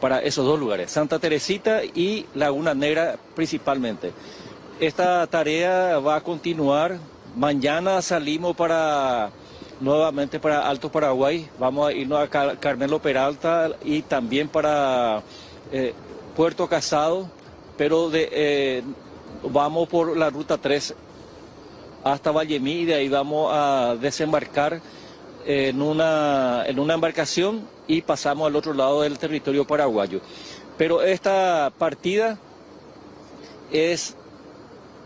para esos 2 lugares, Santa Teresita y Laguna Negra principalmente. Esta tarea va a continuar. Mañana salimos nuevamente para Alto Paraguay. Vamos a irnos a Carmelo Peralta y también para Puerto Casado, pero vamos por la ruta 3 hasta Vallemí y de ahí vamos a desembarcar en una embarcación y pasamos al otro lado del territorio paraguayo. Pero esta partida es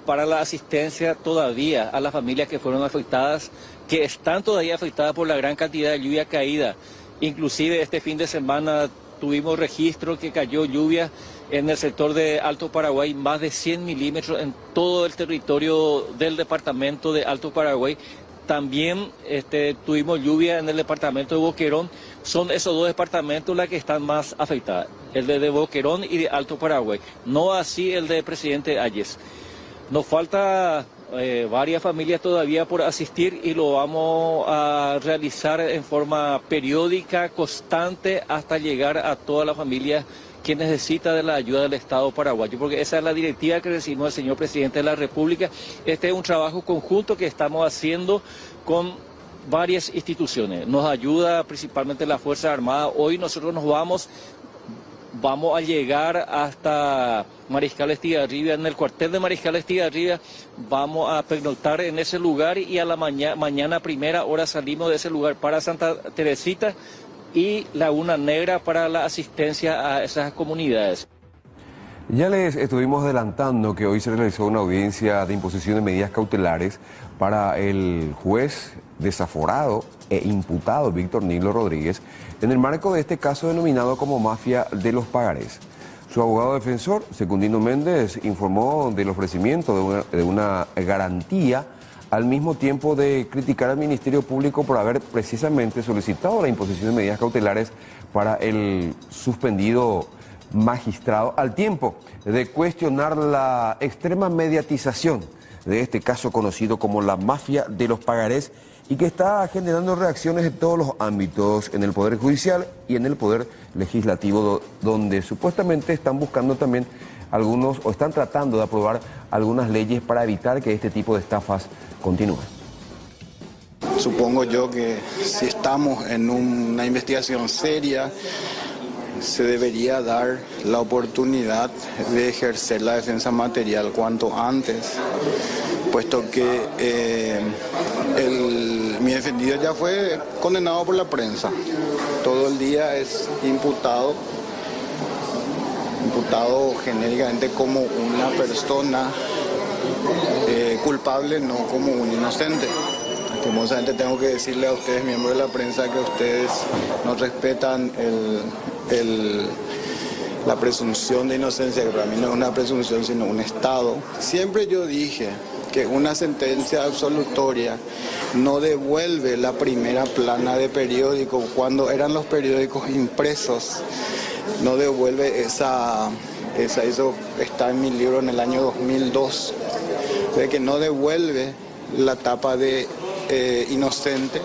para la asistencia todavía a las familias que fueron afectadas, que están todavía afectadas por la gran cantidad de lluvia caída. Inclusive este fin de semana tuvimos registro que cayó lluvia en el sector de Alto Paraguay, más de 100 milímetros en todo el territorio del departamento de Alto Paraguay. También tuvimos lluvia en el departamento de Boquerón. Son esos 2 departamentos los que están más afectados, el de Boquerón y de Alto Paraguay. No así el de Presidente Hayes. Nos falta varias familias todavía por asistir y lo vamos a realizar en forma periódica, constante, hasta llegar a todas las familias que necesita de la ayuda del Estado paraguayo, porque esa es la directiva que recibimos del señor Presidente de la República. Este es un trabajo conjunto que estamos haciendo con varias instituciones. Nos ayuda principalmente la Fuerza Armada. Hoy nosotros nos vamos vamos a llegar hasta Mariscal Estigarribia. En el cuartel de Mariscal Estigarribia vamos a pernoctar en ese lugar y a la mañana a primera hora salimos de ese lugar para Santa Teresita y Laguna Negra para la asistencia a esas comunidades. Ya les estuvimos adelantando que hoy se realizó una audiencia de imposición de medidas cautelares para el juez desaforado e imputado Víctor Nilo Rodríguez en el marco de este caso denominado como mafia de los pagarés. Su abogado defensor, Secundino Méndez, informó del ofrecimiento de una garantía, al mismo tiempo de criticar al Ministerio Público por haber precisamente solicitado la imposición de medidas cautelares para el suspendido magistrado, al tiempo de cuestionar la extrema mediatización de este caso conocido como la mafia de los pagarés y que está generando reacciones en todos los ámbitos, en el Poder Judicial y en el Poder Legislativo, donde supuestamente están buscando también algunos, o están tratando de aprobar algunas leyes para evitar que este tipo de estafas continúen. Supongo yo que si estamos en una investigación seria, se debería dar la oportunidad de ejercer la defensa material cuanto antes, puesto que mi defendido ya fue condenado por la prensa. Todo el día es imputado genéricamente como una persona culpable, no como un inocente. Lastimosamente tengo que decirle a ustedes, miembros de la prensa, que ustedes no respetan la presunción de inocencia, que para mí no es una presunción sino un estado. Siempre yo dije que una sentencia absolutoria no devuelve la primera plana de periódico cuando eran los periódicos impresos, no devuelve eso está en mi libro en el año 2002, de que no devuelve la tapa de inocente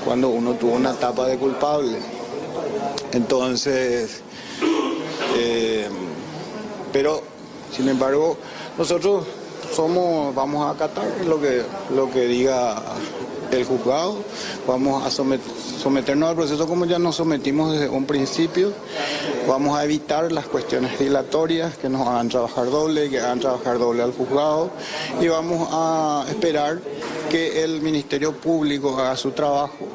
cuando uno tuvo una tapa de culpable. Entonces, pero sin embargo nosotros vamos a acatar lo que diga el juzgado, vamos a someternos al proceso como ya nos sometimos desde un principio, vamos a evitar las cuestiones dilatorias que nos hagan trabajar doble, que hagan trabajar doble al juzgado, y vamos a esperar que el Ministerio Público haga su trabajo.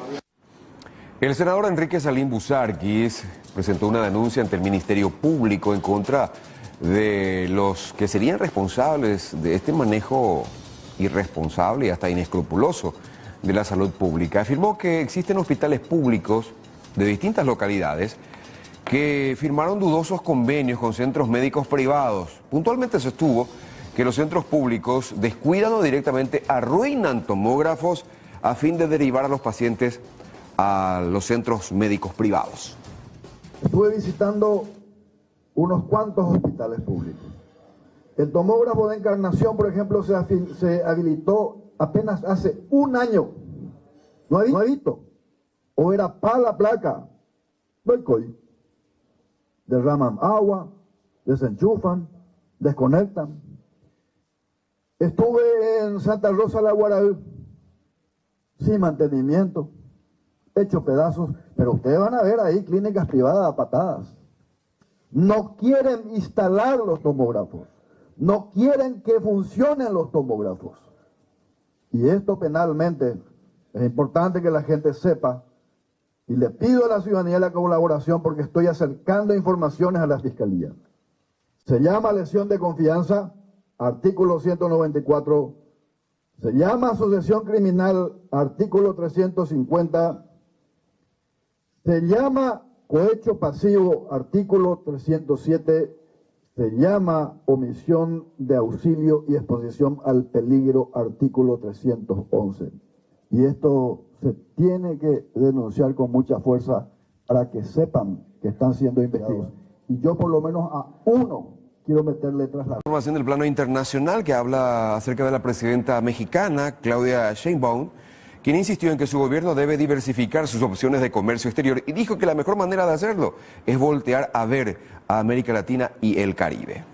El senador Enrique Salín Busarquis presentó una denuncia ante el Ministerio Público en contra de los que serían responsables de este manejo irresponsable y hasta inescrupuloso de la salud pública. Afirmó que existen hospitales públicos de distintas localidades que firmaron dudosos convenios con centros médicos privados. Puntualmente sostuvo que los centros públicos descuidan o directamente arruinan tomógrafos a fin de derivar a los pacientes a los centros médicos privados. Estuve visitando unos cuantos hospitales públicos. El tomógrafo de Encarnación, por ejemplo, se habilitó apenas hace un año. No ha visto. O era para la placa. No hay COI. Derraman agua, desenchufan, desconectan. Estuve en Santa Rosa la Guaraú, sin mantenimiento, hecho pedazos, pero ustedes van a ver ahí clínicas privadas a patadas. No quieren instalar los tomógrafos, no quieren que funcionen los tomógrafos. Y esto penalmente es importante que la gente sepa, y le pido a la ciudadanía la colaboración porque estoy acercando informaciones a la Fiscalía. Se llama lesión de confianza, artículo 194, se llama asociación criminal, artículo 350, se llama cohecho pasivo, artículo 307, se llama omisión de auxilio y exposición al peligro, artículo 311. Y esto se tiene que denunciar con mucha fuerza para que sepan que están siendo investigados. Y yo por lo menos a uno quiero meterle tras la... Información del plano internacional que habla acerca de la presidenta mexicana, Claudia Sheinbaum, quien insistió en que su gobierno debe diversificar sus opciones de comercio exterior y dijo que la mejor manera de hacerlo es voltear a ver a América Latina y el Caribe.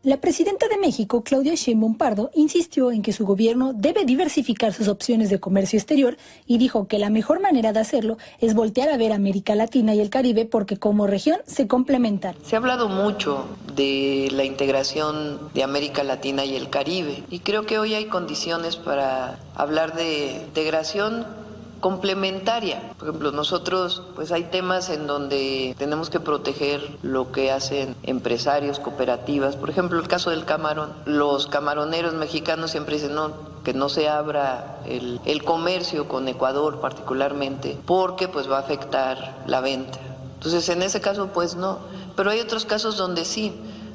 La presidenta de México, Claudia Sheinbaum Pardo, insistió en que su gobierno debe diversificar sus opciones de comercio exterior y dijo que la mejor manera de hacerlo es voltear a ver América Latina y el Caribe porque como región se complementan. Se ha hablado mucho de la integración de América Latina y el Caribe y creo que hoy hay condiciones para hablar de integración complementaria. Por ejemplo, nosotros pues hay temas en donde tenemos que proteger lo que hacen empresarios, cooperativas. Por ejemplo, el caso del camarón. Los camaroneros mexicanos siempre dicen que no se abra el comercio con Ecuador particularmente porque pues va a afectar la venta. Entonces, en ese caso pues no, pero hay otros casos donde sí.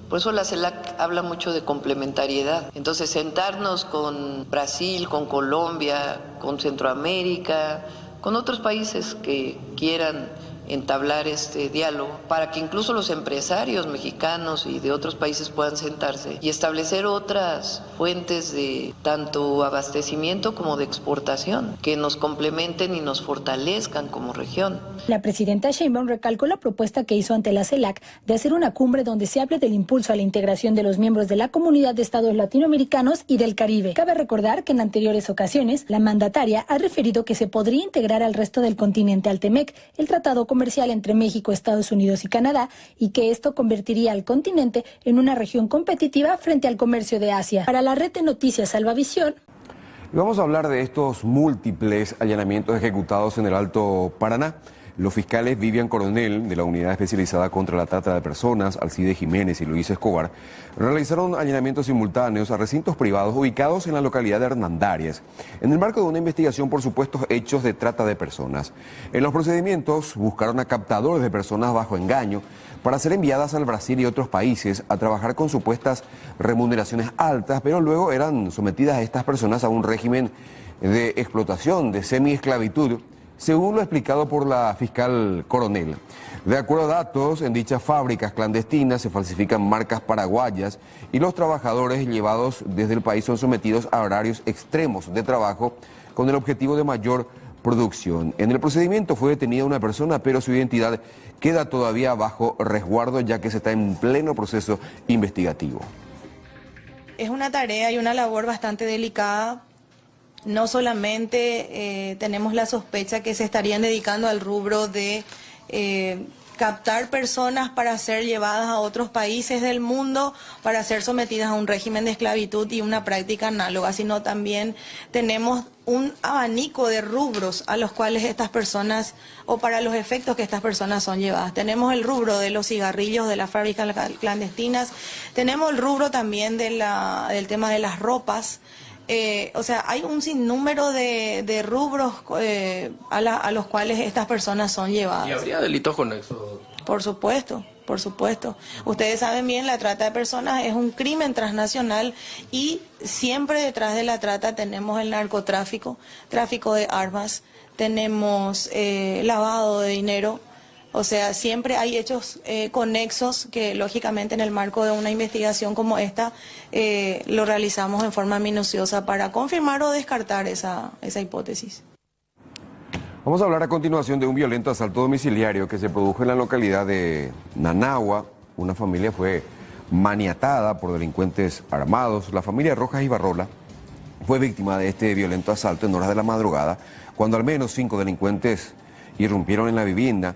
Por eso la CELAC habla mucho de complementariedad. Entonces, sentarnos con Brasil, con Colombia, con Centroamérica, con otros países que quieran entablar este diálogo, para que incluso los empresarios mexicanos y de otros países puedan sentarse y establecer otras fuentes de tanto abastecimiento como de exportación, que nos complementen y nos fortalezcan como región. La presidenta Sheinbaum recalcó la propuesta que hizo ante la CELAC de hacer una cumbre donde se hable del impulso a la integración de los miembros de la Comunidad de Estados Latinoamericanos y del Caribe. Cabe recordar que en anteriores ocasiones, la mandataria ha referido que se podría integrar al resto del continente al TEMEC, el tratado comercial entre México, Estados Unidos y Canadá, y que esto convertiría al continente en una región competitiva frente al comercio de Asia. Para la red de noticias Salvavisión. Vamos a hablar de estos múltiples allanamientos ejecutados en el Alto Paraná. Los fiscales Vivian Coronel, de la Unidad Especializada contra la Trata de Personas, Alcide Jiménez y Luis Escobar, realizaron allanamientos simultáneos a recintos privados ubicados en la localidad de Hernandarias, en el marco de una investigación por supuestos hechos de trata de personas. En los procedimientos buscaron a captadores de personas bajo engaño para ser enviadas al Brasil y otros países a trabajar con supuestas remuneraciones altas, pero luego eran sometidas a estas personas a un régimen de explotación, de semi-esclavitud, según lo explicado por la fiscal Coronel. De acuerdo a datos, en dichas fábricas clandestinas se falsifican marcas paraguayas y los trabajadores llevados desde el país son sometidos a horarios extremos de trabajo con el objetivo de mayor producción. En el procedimiento fue detenida una persona, pero su identidad queda todavía bajo resguardo ya que se está en pleno proceso investigativo. Es una tarea y una labor bastante delicada. No solamente tenemos la sospecha que se estarían dedicando al rubro de captar personas para ser llevadas a otros países del mundo, para ser sometidas a un régimen de esclavitud y una práctica análoga, sino también tenemos un abanico de rubros a los cuales estas personas, o para los efectos que estas personas son llevadas. Tenemos el rubro de los cigarrillos, de las fábricas clandestinas, tenemos el rubro también del tema de las ropas. O sea, hay un sinnúmero de rubros a los cuales estas personas son llevadas. ¿Y habría delitos conexos? Por supuesto, por supuesto. Ustedes saben bien, la trata de personas es un crimen transnacional y siempre detrás de la trata tenemos el narcotráfico, tráfico de armas, tenemos lavado de dinero. O sea, siempre hay hechos conexos que lógicamente en el marco de una investigación como esta lo realizamos en forma minuciosa para confirmar o descartar esa hipótesis. Vamos a hablar a continuación de un violento asalto domiciliario que se produjo en la localidad de Nanagua. Una familia fue maniatada por delincuentes armados. La familia Rojas Ibarrola fue víctima de este violento asalto en horas de la madrugada, cuando al menos 5 delincuentes irrumpieron en la vivienda.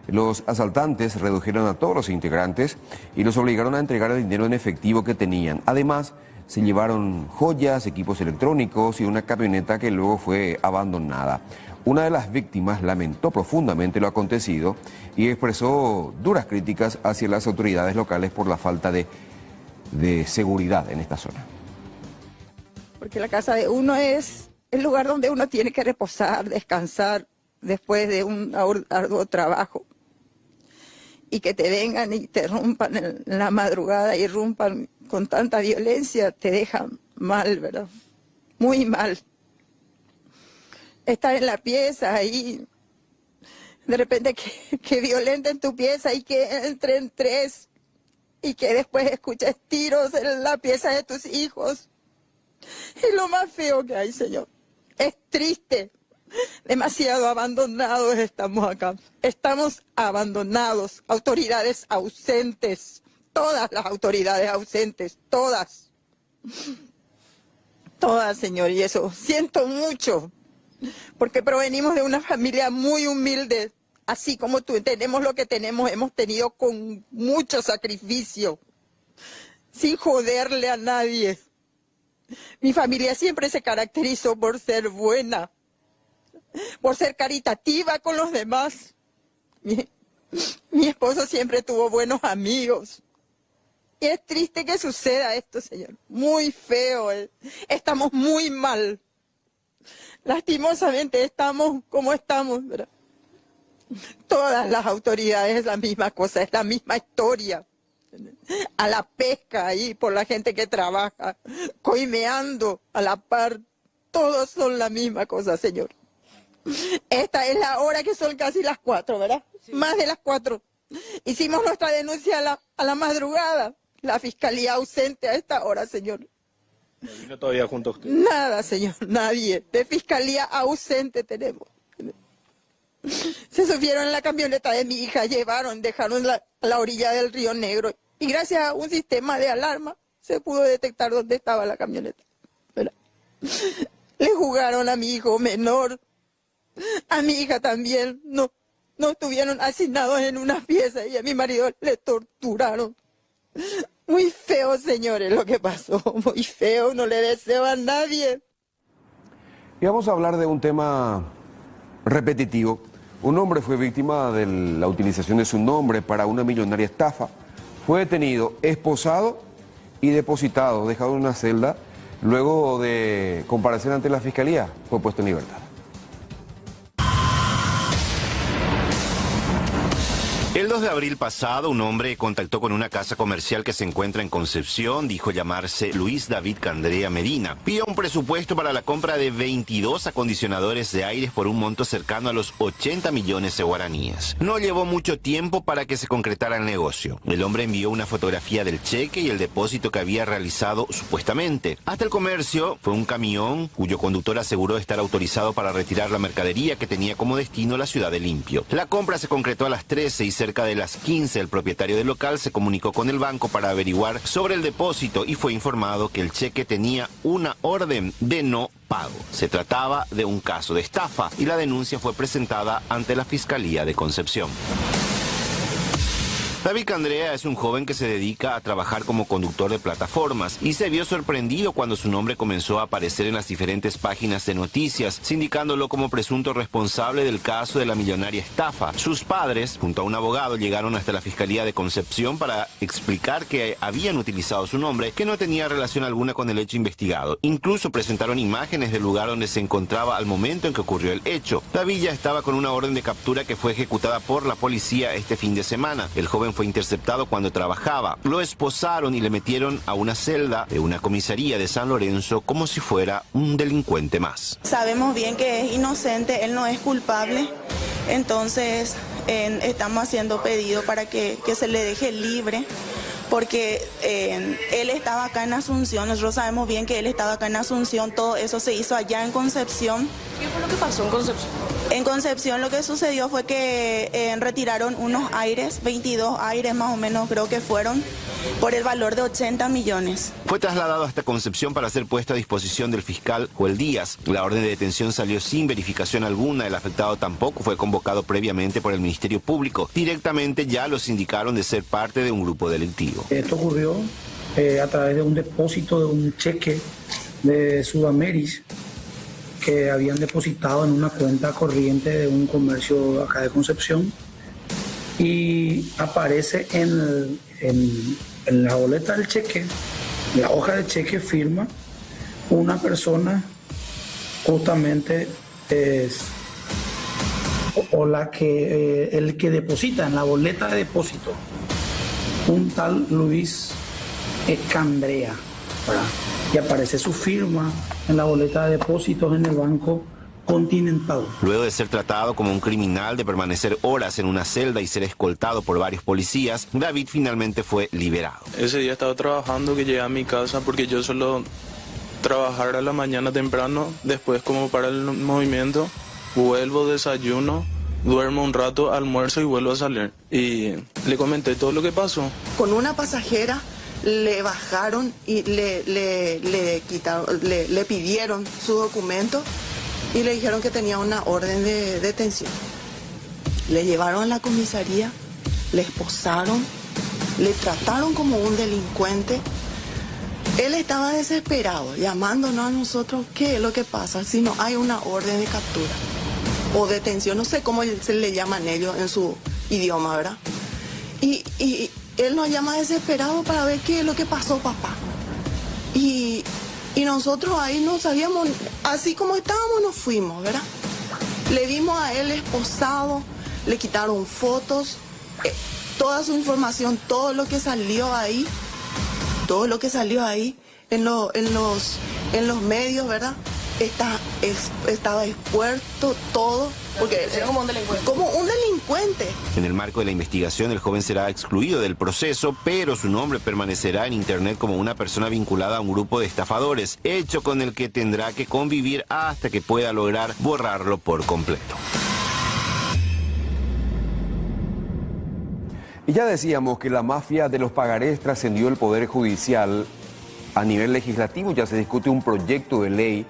Los asaltantes redujeron a todos los integrantes y los obligaron a entregar el dinero en efectivo que tenían. Además, se llevaron joyas, equipos electrónicos y una camioneta que luego fue abandonada. Una de las víctimas lamentó profundamente lo acontecido y expresó duras críticas hacia las autoridades locales por la falta de seguridad en esta zona. Porque la casa de uno es el lugar donde uno tiene que reposar, descansar después de un arduo trabajo. Y que te vengan y te rompan en la madrugada y rompan con tanta violencia, te deja mal, ¿verdad? Muy mal. Estar en la pieza ahí, de repente que violenten tu pieza y que entren 3 y que después escuches tiros en la pieza de tus hijos. Es lo más feo que hay, Señor. Es triste. Demasiado abandonados estamos acá. Estamos abandonados, autoridades ausentes, todas las autoridades ausentes, todas. Todas, señor, y eso siento mucho, porque provenimos de una familia muy humilde, así como tú, tenemos lo que tenemos, hemos tenido con mucho sacrificio, sin joderle a nadie. Mi familia siempre se caracterizó por ser buena, por ser caritativa con los demás. Mi esposo siempre tuvo buenos amigos. Y es triste que suceda esto, señor. Muy feo. Estamos muy mal. Lastimosamente estamos como estamos, ¿verdad? Todas las autoridades es la misma cosa, es la misma historia. A la pesca ahí por la gente que trabaja, coimeando a la par. Todos son la misma cosa, señor. Esta es la hora que son casi las 4, ¿verdad? Sí. Más de las 4. Hicimos nuestra denuncia a la madrugada. La fiscalía ausente a esta hora, señor. ¿No vino todavía junto a usted? Nada, señor, nadie. De fiscalía ausente tenemos. Se subieron en la camioneta de mi hija, dejaron a la orilla del Río Negro. Y gracias a un sistema de alarma se pudo detectar dónde estaba la camioneta. ¿Verdad? Le jugaron a mi hijo menor. A mi hija también. No estuvieron asignados en una pieza y a mi marido le torturaron. Muy feo, señores, lo que pasó. Muy feo, no le deseo a nadie. Y vamos a hablar de un tema repetitivo. Un hombre fue víctima de la utilización de su nombre para una millonaria estafa. Fue detenido, esposado y depositado, dejado en una celda. Luego de comparecer ante la fiscalía, fue puesto en libertad. El 2 de abril pasado, un hombre contactó con una casa comercial que se encuentra en Concepción, dijo llamarse Luis David Candrea Medina. Pidió un presupuesto para la compra de 22 acondicionadores de aires por un monto cercano a los 80 millones de guaraníes. No llevó mucho tiempo para que se concretara el negocio. El hombre envió una fotografía del cheque y el depósito que había realizado supuestamente. Hasta el comercio fue un camión cuyo conductor aseguró estar autorizado para retirar la mercadería que tenía como destino la ciudad de Limpio. La compra se concretó a las 13 y cerca de las 15 el propietario del local se comunicó con el banco para averiguar sobre el depósito y fue informado que el cheque tenía una orden de no pago. Se trataba de un caso de estafa y la denuncia fue presentada ante la Fiscalía de Concepción. David Candrea es un joven que se dedica a trabajar como conductor de plataformas y se vio sorprendido cuando su nombre comenzó a aparecer en las diferentes páginas de noticias, sindicándolo como presunto responsable del caso de la millonaria estafa. Sus padres, junto a un abogado, llegaron hasta la Fiscalía de Concepción para explicar que habían utilizado su nombre, que no tenía relación alguna con el hecho investigado. Incluso presentaron imágenes del lugar donde se encontraba al momento en que ocurrió el hecho. David ya estaba con una orden de captura que fue ejecutada por la policía este fin de semana. El joven fue interceptado cuando trabajaba. Lo esposaron y le metieron a una celda de una comisaría de San Lorenzo como si fuera un delincuente más. Sabemos bien que es inocente, él no es culpable, entonces estamos haciendo pedido para que se le deje libre, porque él estaba acá en Asunción, nosotros sabemos bien que él estaba acá en Asunción, todo eso se hizo allá en Concepción. ¿Qué fue lo que pasó en Concepción? En Concepción lo que sucedió fue que retiraron unos aires, 22 aires más o menos creo que fueron, por el valor de 80 millones. Fue trasladado hasta Concepción para ser puesto a disposición del fiscal Joel Díaz. La orden de detención salió sin verificación alguna, el afectado tampoco fue convocado previamente por el Ministerio Público. Directamente ya los indicaron de ser parte de un grupo delictivo. Esto ocurrió a través de un depósito de un cheque de Sudameris que habían depositado en una cuenta corriente de un comercio acá de Concepción, y aparece en la boleta del cheque, la hoja de cheque, firma una persona justamente el que deposita en la boleta de depósito, un tal Luis Candrea, ¿verdad? Y aparece su firma en la boleta de depósitos en el Banco Continental. Luego de ser tratado como un criminal, de permanecer horas en una celda y ser escoltado por varios policías, David finalmente fue liberado. Ese día estaba trabajando, que llegué a mi casa porque yo suelo trabajar a la mañana temprano, después como para el movimiento, vuelvo, desayuno duermo un rato, almuerzo y vuelvo a salir. Y le comenté todo lo que pasó. Con una pasajera le bajaron y le pidieron su documento y le dijeron que tenía una orden de detención. Le llevaron a la comisaría, le esposaron, le trataron como un delincuente. Él estaba desesperado, llamándonos a nosotros, ¿qué es lo que pasa si no hay una orden de captura o detención? No sé cómo se le llaman ellos en su idioma, ¿verdad? Y él nos llama desesperado para ver qué es lo que pasó, papá. Y nosotros ahí no sabíamos, así como estábamos nos fuimos, ¿verdad? Le vimos a él esposado, le quitaron fotos, toda su información, todo lo que salió ahí en los medios, ¿verdad? Estaba expuesto todo, porque era como un delincuente. Como un delincuente. En el marco de la investigación, el joven será excluido del proceso, pero su nombre permanecerá en internet como una persona vinculada a un grupo de estafadores, hecho con el que tendrá que convivir hasta que pueda lograr borrarlo por completo. Y ya decíamos que la mafia de los pagarés trascendió el Poder Judicial. A nivel legislativo ya se discute un proyecto de ley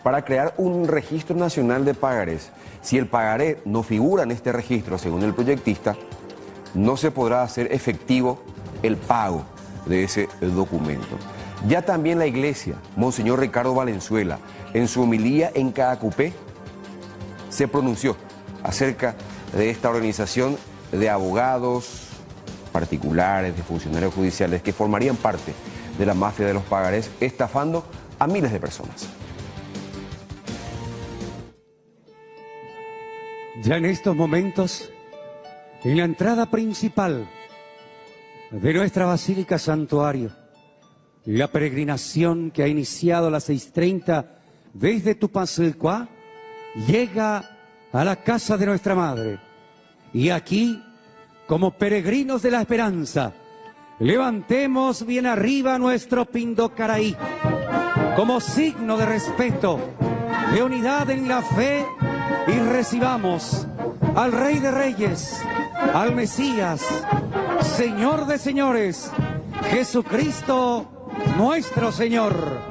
para crear un registro nacional de pagarés. Si el pagaré no figura en este registro, según el proyectista, no se podrá hacer efectivo el pago de ese documento. Ya también la Iglesia, Monseñor Ricardo Valenzuela, en su homilía en Caacupé, se pronunció acerca de esta organización de abogados particulares, de funcionarios judiciales que formarían parte de la mafia de los pagarés, estafando a miles de personas. Ya en estos momentos, en la entrada principal de nuestra Basílica Santuario, la peregrinación que ha iniciado a las 6:30 desde Tupacilcuá llega a la casa de nuestra Madre. Y aquí, como peregrinos de la esperanza, levantemos bien arriba nuestro Pindocaraí, como signo de respeto, de unidad en la fe, y recibamos al Rey de Reyes, al Mesías, Señor de Señores, Jesucristo nuestro Señor.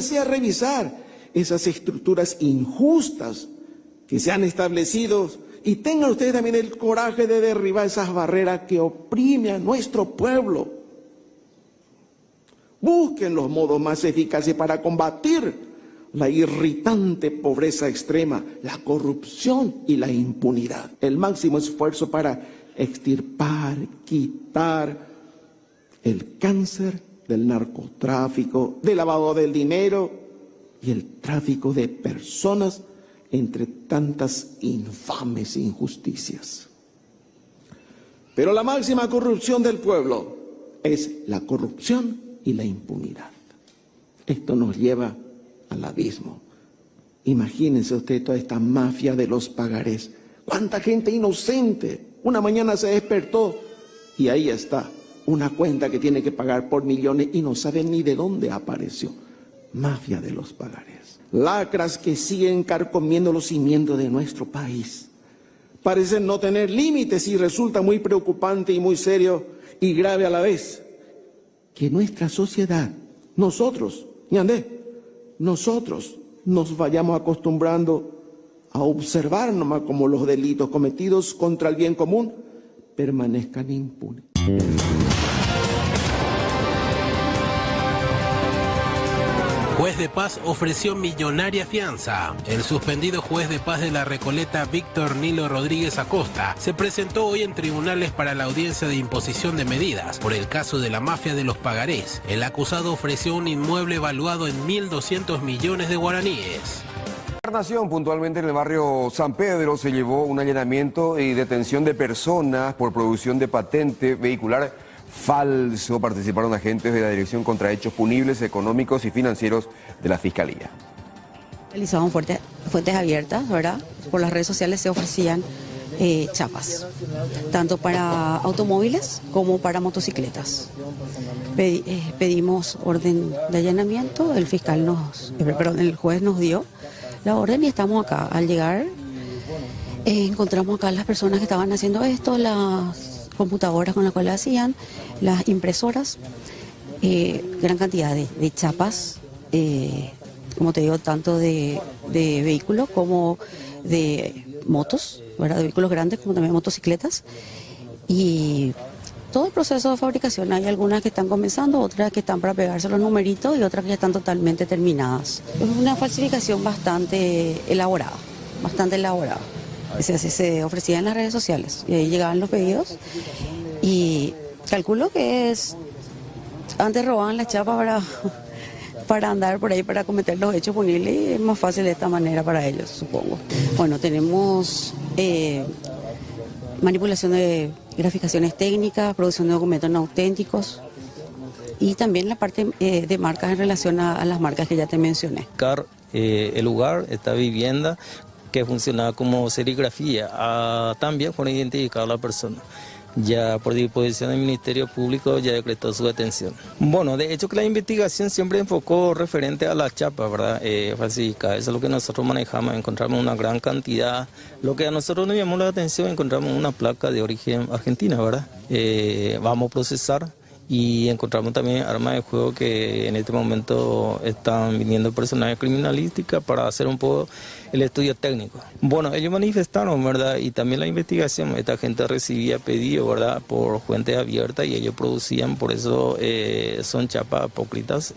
Pónganse a revisar esas estructuras injustas que se han establecido y tengan ustedes también el coraje de derribar esas barreras que oprimen a nuestro pueblo. Busquen los modos más eficaces para combatir la irritante pobreza extrema, la corrupción y la impunidad. El máximo esfuerzo para extirpar, quitar el cáncer del narcotráfico, del lavado del dinero y el tráfico de personas, entre tantas infames injusticias. Pero la máxima corrupción del pueblo es la corrupción y la impunidad. Esto nos lleva al abismo. Imagínense usted toda esta mafia de los pagarés. ¿Cuánta gente inocente? Una mañana se despertó y ahí está, una cuenta que tiene que pagar por millones y no sabe ni de dónde apareció. Mafia de los pagarés. Lacras que siguen carcomiendo los cimientos de nuestro país. Parecen no tener límites y resulta muy preocupante y muy serio y grave a la vez que nuestra sociedad, nosotros nos vayamos acostumbrando a observar nomás como los delitos cometidos contra el bien común permanezcan impunes. Juez de paz ofreció millonaria fianza. El suspendido juez de paz de La Recoleta, Víctor Nilo Rodríguez Acosta, se presentó hoy en tribunales para la audiencia de imposición de medidas por el caso de la mafia de los pagarés. El acusado ofreció un inmueble valuado en 1.200 millones de guaraníes. Nación, puntualmente en el barrio San Pedro, se llevó un allanamiento y detención de personas por producción de patente vehicular falso. Participaron agentes de la Dirección contra Hechos Punibles, Económicos y Financieros de la Fiscalía. Realizaban fuentes abiertas, ¿verdad? Por las redes sociales se ofrecían chapas, tanto para automóviles como para motocicletas. Pedimos orden de allanamiento, el juez nos dio la orden y estamos acá. Al llegar, encontramos acá las personas que estaban haciendo esto, las computadoras con las cuales hacían, las impresoras, gran cantidad de chapas, como te digo, tanto de vehículos como de motos, ¿verdad? De vehículos grandes como también motocicletas, y todo el proceso de fabricación. Hay algunas que están comenzando, otras que están para pegarse los numeritos y otras que ya están totalmente terminadas. Es una falsificación bastante elaborada. Se ofrecía en las redes sociales y ahí llegaban los pedidos y calculo que antes robaban las chapas para andar por ahí, para cometer los hechos punibles, y es más fácil de esta manera para ellos, supongo. Bueno, tenemos manipulación de graficaciones técnicas, producción de documentos no auténticos y también la parte de marcas en relación a las marcas que ya te mencioné. El lugar, esta vivienda que funcionaba como serigrafía, también por identificar a la persona. Ya por disposición del Ministerio Público ya decretó su detención. Bueno, de hecho que la investigación siempre enfocó referente a la chapa, ¿verdad? Falsificada. Eso es lo que nosotros manejamos, encontramos una gran cantidad. Lo que a nosotros nos llamó la atención, encontramos una placa de origen argentina, ¿verdad? Vamos a procesar y encontramos también armas de fuego que en este momento están viniendo personajes criminalísticas para hacer un poco el estudio técnico. Bueno, ellos manifestaron, ¿verdad? Y también la investigación, esta gente recibía pedidos, ¿verdad? Por fuentes abiertas y ellos producían, por eso son chapas apócritas.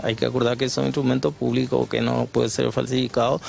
Hay que acordar que son instrumentos públicos que no pueden ser falsificados.